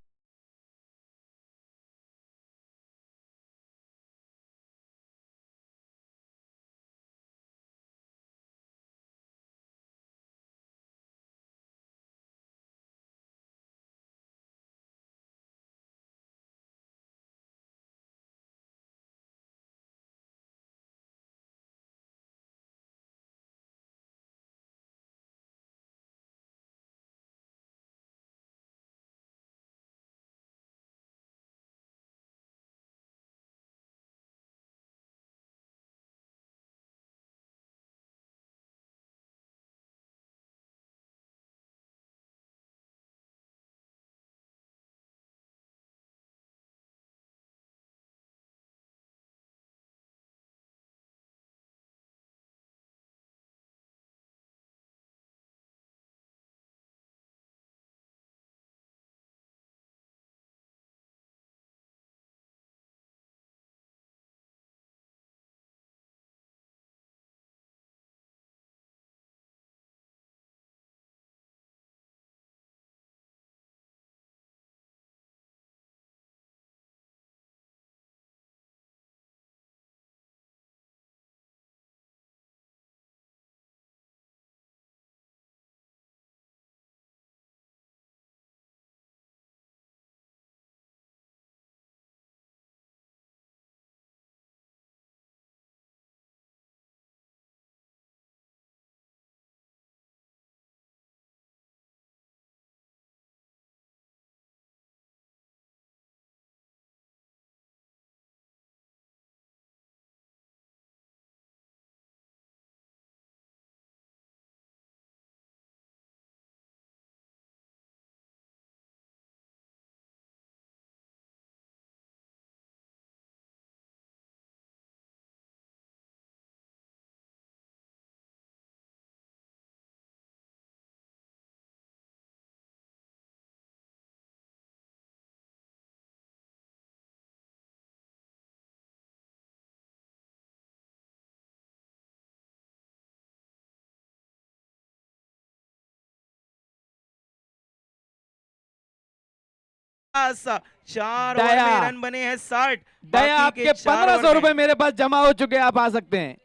बस 4 ओवर दया में रन बने हैं 60। दया बाकी आपके के 4 1500 ओवर रुपए में मेरे पास जमा हो चुके हैं, आप आ सकते हैं।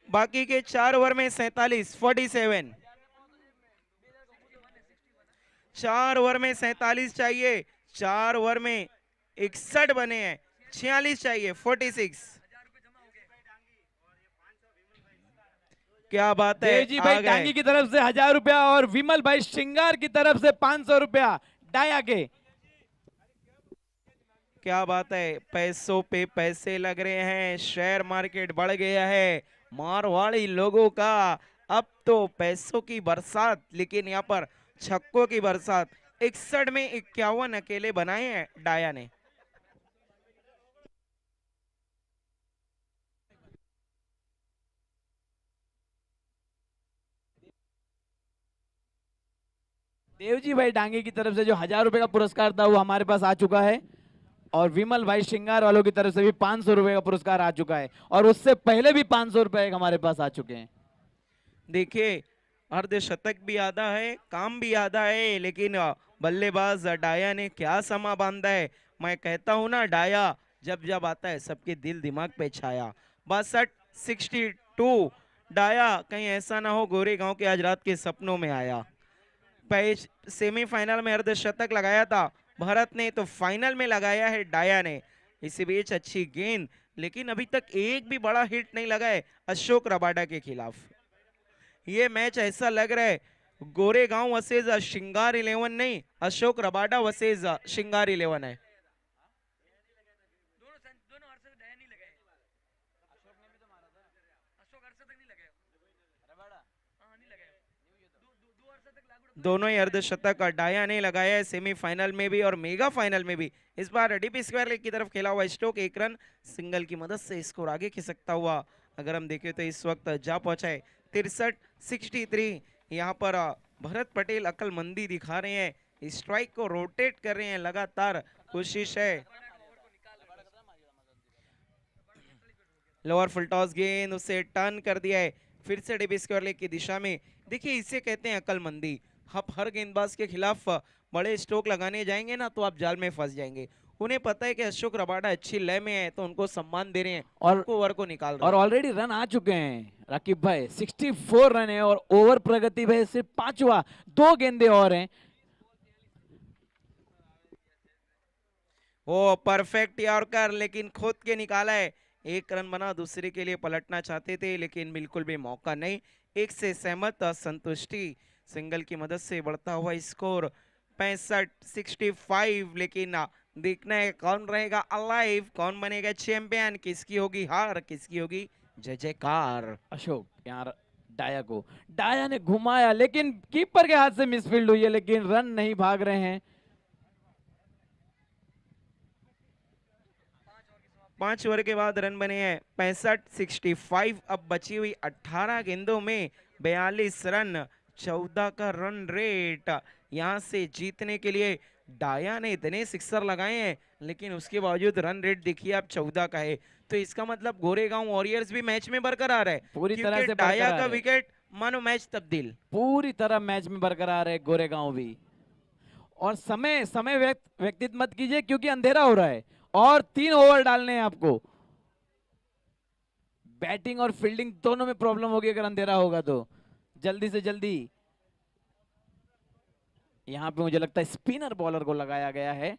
बाकी के 4 ओवर में 47 4 ओवर में 47 चाहिए, 4 ओवर में 61 बने हैं, 46 चाहिए 46। क्या बात है, देवजी आ भाई गए। टांगी की तरफ से 1000 रुपया और विमल भाई श्रृंगार की तरफ से 500 रुपया डाया के। क्या बात है, पैसों पे पैसे लग रहे हैं, शेयर मार्केट बढ़ गया है मारवाड़ी लोगों का। अब तो पैसों की बरसात, लेकिन यहाँ पर छक्कों की बरसात। 61 में 51 अकेले बनाए हैं डाया ने। देवजी भाई डांगे की तरफ से जो 1000 रुपए का पुरस्कार था वो हमारे पास आ चुका है, और विमल भाई श्रृंगार वालों की तरफ से भी 500 रुपए का पुरस्कार आ चुका है, और उससे पहले भी 500 रुपए हमारे पास आ चुके हैं। देखिए, अर्धशतक भी आधा है, काम भी आधा है, लेकिन बल्लेबाज डाया ने क्या समा बांधा है। मैं कहता हूं ना, डाया जब जब आता है सबके दिल दिमाग पे छाया। 62 62। डाया कहीं ऐसा ना हो गोरेगांव के आज रात के सपनों में आया। सेमीफाइनल में अर्धशतक लगाया था भरत ने, तो फाइनल में लगाया है डाया ने। इसी बीच अच्छी गेंद, लेकिन अभी तक एक भी बड़ा हिट नहीं लगा है अशोक रबाडा के खिलाफ। ये मैच ऐसा लग रहा है गोरेगांव वर्सेज श्रृंगार 11 नहीं, अशोक रबाडा वर्सेज श्रृंगार 11 है। दोनों ही अर्धशतक डाया ने लगाया है सेमीफाइनल में भी और मेगा फाइनल में भी। इस बार डीपी स्क्वायर लेग की तरफ खेला हुआ स्टोक 1 रन सिंगल की मदद से स्कोर आगे खिसकता हुआ अगर हम देखें तो इस वक्त जा पहुंचा है 63-63। यहाँ पर भरत पटेल अक्लमंदी दिखा रहे हैं, स्ट्राइक को रोटेट कर रहे हैं, लगातार कोशिश है। लोअर फुल टॉस गेंद उसे टर्न कर दिया है फिर से डीपी स्क्वायर लेग की दिशा में। देखिए, इसे कहते हैं अक्लमंदी। आप हर गेंदबाज के खिलाफ बड़े स्ट्रोक लगाने जाएंगे ना तो आप जाल में फंस जाएंगे। उन्हें पता है कि अशोक रबाडा अच्छी लय में है, तो उनको सम्मान दे रहे हैं, और उनको ओवर को निकाल रहे और हैं। ऑलरेडी रन आ चुके हैं राकिब भाई, 64 रन है, और ओवर प्रगति भाई सिर्फ 5वां, 2 गेंदे और हैं। वो परफेक्ट यॉर्कर, लेकिन खुद के निकाला है। 1 रन बना, दूसरे के लिए पलटना चाहते थे लेकिन बिल्कुल भी मौका नहीं। एक से सहमत, संतुष्टि। सिंगल की मदद से बढ़ता हुआ स्कोर 65-65। लेकिन देखना है कौन रहेगा अलाइव, कौन बनेगा चैंपियन, किसकी होगी हार, किसकी होगी जय जयकार। अशोक यहाँ डाया ने घुमाया, लेकिन कीपर के हाथ से मिसफील्ड हुई है, लेकिन रन नहीं भाग रहे हैं। 5 ओवर के बाद रन बने हैं 65-65। अब बची हुई 18 गेंदों में 42 रन, 14 का रन रेट। यहां से जीतने के लिए डाया ने इतने सिक्सर लगाए हैं, लेकिन उसके बावजूद रन रेट देखिए आप 14 का है। तो इसका मतलब गोरेगांव वॉरियर्स भी मैच में बरकरार है, पूरी तरह क्योंकि से डाया का बरकरार है, विकेट मानो मैच तब्दील। पूरी तरह मैच में बरकरार है गोरेगांव भी। और समय समय व्यक्तित मत कीजिए, क्योंकि अंधेरा हो रहा है और 3 ओवर डालने हैं आपको। बैटिंग और फील्डिंग दोनों में प्रॉब्लम होगी अगर अंधेरा होगा तो। जल्दी से जल्दी यहाँ पे मुझे लगता है स्पिनर बॉलर को लगाया गया है।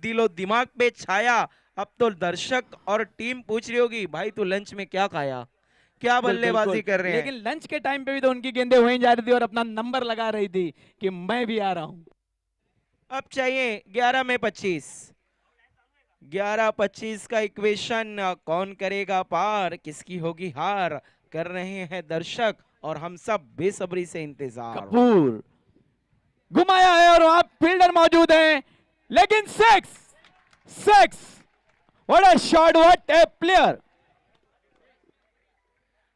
दिलो दिमाग पे छाया। अब तो दर्शक और टीम पूछ रही होगी, भाई तू लंच में क्या खाया, क्या बिल्कुल, बल्लेबाजी बिल्कुल। कर रहे हैं। लेकिन लंच के टाइम पे भी तो उनकी गेंदें वहीं जा रही थी और अपना नंबर लगा रही थी कि मैं भी आ रहा हूं। अब चाहिए 11 में 25, 11-25 का इक्वेशन, कौन करेगा पार, किसकी होगी हार, कर रहे हैं दर्शक और हम सब बेसब्री से इंतजार। कपूर घुमाया है और वहां फील्डर मौजूद हैं, लेकिन six, six, what a shot, what A player.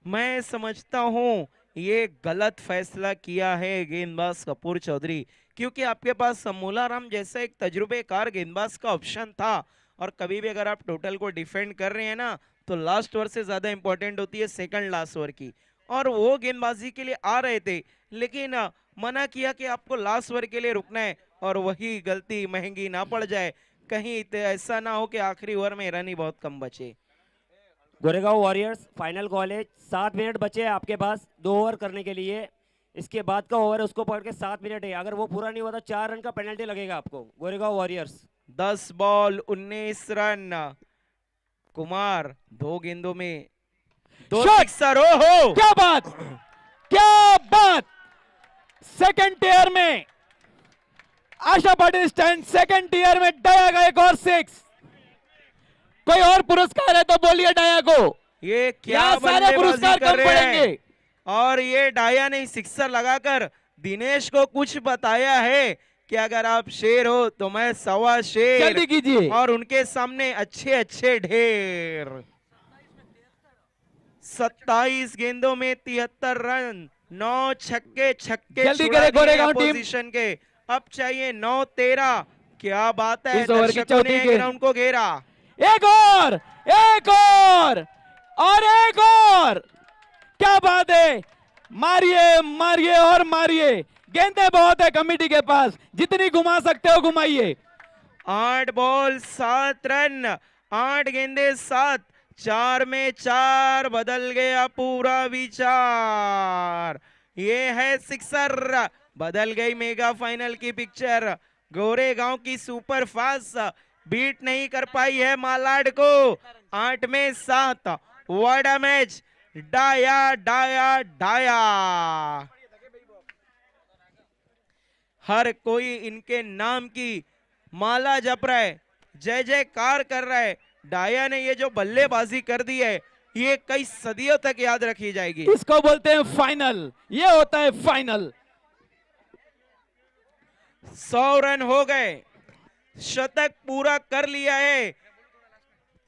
मैं समझता हूं ये गलत फैसला किया है गेंदबाज कपूर चौधरी, क्योंकि आपके पास मूलाराम जैसा एक तजुर्बेकार गेंदबाज का ऑप्शन था। और कभी भी अगर आप टोटल को डिफेंड कर रहे हैं ना, तो लास्ट ओवर से ज्यादा इंपॉर्टेंट होती है सेकंड लास्ट ओवर की। और वो गेंदबाजी के लिए आ रहे थे, लेकिन मना किया कि आपको लास्ट ओवर के लिए रुकना है, और वही गलती महंगी ना पड़ जाए, कहीं ऐसा ना हो कि आखिरी ओवर में रन ही बहुत कम बचे। गोरेगांव वॉरियर्स फाइनल कॉल है, 7 मिनट बचे हैं आपके पास 2 ओवर करने के लिए। इसके बाद का ओवर है उसको पकड़ के 7 मिनट है, अगर वो पूरा नहीं हुआ तो 4 रन का पेनल्टी लगेगा आपको। Goregaon warriors 10 ball 19 run. Kumar 2 गेंदों में 2 शॉट! सिक्सर। ओ हो, क्या बात, क्या बात। सेकंड टीयर में आशा पाटिल स्टैंड, सेकंड टीयर में डाया का एक और सिक्स। कोई और पुरस्कार है तो बोलिए डाया को। ये क्या यहाँ सारे बल्लेबाजी पुरस्कार कर कम रहे हैं। पड़ेंगे। और ये डाया ने सिक्सर लगाकर दिनेश को कुछ बताया है कि अगर आप शेर हो तो मैं सवा शेर, जल्दी कीजिए। और उनके सामने अच्छे अच्छे ढेर। 27 गेंदों में 73 रन, 9 छक्के छक्के जल्दी छुड़ा करे दिए गोरेगांव टीम। अपोजिशन के। अब चाहिए 9-13। क्या बात है, इस ओवर की दर्शकों चौथी ने गेंद। ग्राउंड को घेरा। एक और, एक और एक और। क्या बात है, मारिए मारिए और मारिए। गेंदें बहुत है कमेटी के पास, जितनी घुमा सकते हो घुमाइए। 8 बॉल 7 रन, 8 गेंदे 7, 4 में 4, बदल गया पूरा विचार। ये है सिक्सर, बदल गई मेगा फाइनल की पिक्चर। गोरेगांव की सुपर फास्ट बीट नहीं कर पाई है मालाड को। 8 में 7, व्हाट अ मैच, डाया डाया डाया। हर कोई इनके नाम की माला जप रहा है, जय जयकार कर रहा है। डाया ने ये जो बल्लेबाजी कर दी है, ये कई सदियों तक याद रखी जाएगी। इसको बोलते हैं फाइनल, ये होता है फाइनल। 100 रन हो गए, शतक पूरा कर लिया है,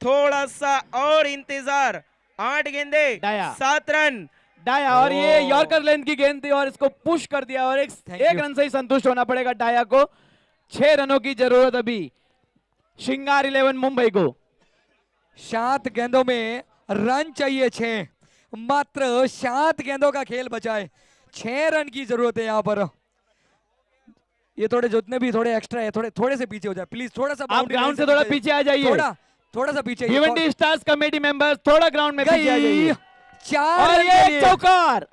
थोड़ा सा और इंतजार। 8 गेंदे डाया। 7 रन। डाया, और ये ओह। यॉर्कर लेंथ की गेंद थी और इसको पुश कर दिया, और एक Thank एक you. रन से ही संतुष्ट होना पड़ेगा डाया को। 6 रनों की जरूरत अभी श्रृंगार 11 मुंबई को। 7 गेंदों में रन चाहिए 6, मात्र 7 गेंदों का खेल बचा है, 6 रन की जरूरत है यहाँ पर। ये थोड़े जितने भी थोड़े एक्स्ट्रा है, थोड़े थोड़े से पीछे हो जाए प्लीज, थोड़ा सा आप boundary line ग्राउंड से पीछे थोड़ा जाइए। पीछे आ जाइए। थोड़ा थोड़ा सा पीछे। भिवंडी स्टार्स कमेटी मेंबर्स थोड़ा ग्राउंड में पीछे आ गई जाइए। 4 और रन ये के एक लिए। चौकार,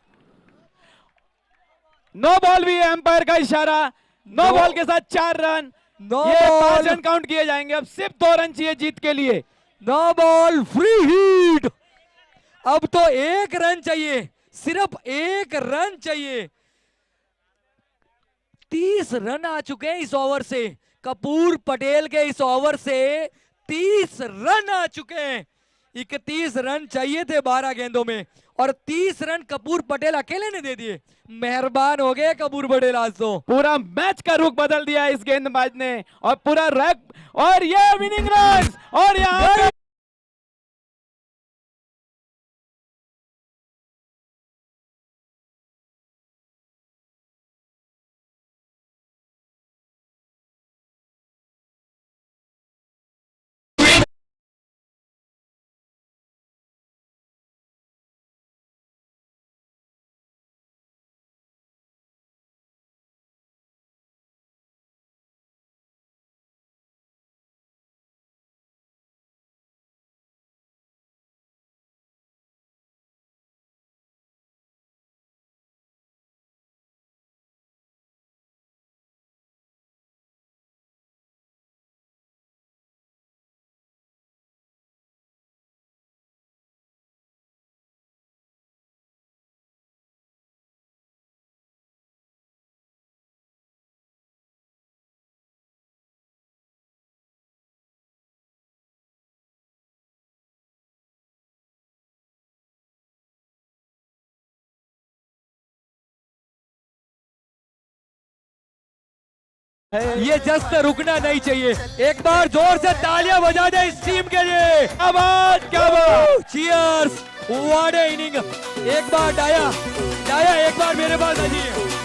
नो बॉल भी है, एम्पायर का इशारा। नो No- बॉल के साथ 4 रन, नो ये 5 बॉल, रन काउंट किए जाएंगे। अब सिर्फ 2 रन चाहिए जीत के लिए। No ball, free hit. अब तो 1 रन चाहिए, सिर्फ 1 रन चाहिए। 30 रन आ चुके हैं इस ओवर से, कपूर पटेल के इस ओवर से 30 रन आ चुके हैं। 31 रन चाहिए थे 12 गेंदों में, और 30 रन कपूर पटेल अकेले ने दे दिए। मेहरबान हो गए कपूर पटेल आज तो। पूरा मैच का रुख बदल दिया इस गेंदबाज ने, और पूरा रैक, और ये विनिंग रन, और यहाँ पे ये जस्ट रुकना नहीं चाहिए। एक बार जोर से तालियां बजा दे इस टीम के लिए। क्या बात, क्या बात, चीयर्स, व्हाट ए इनिंग। एक बार डाया, डाया एक बार मेरे पास आ जाइए।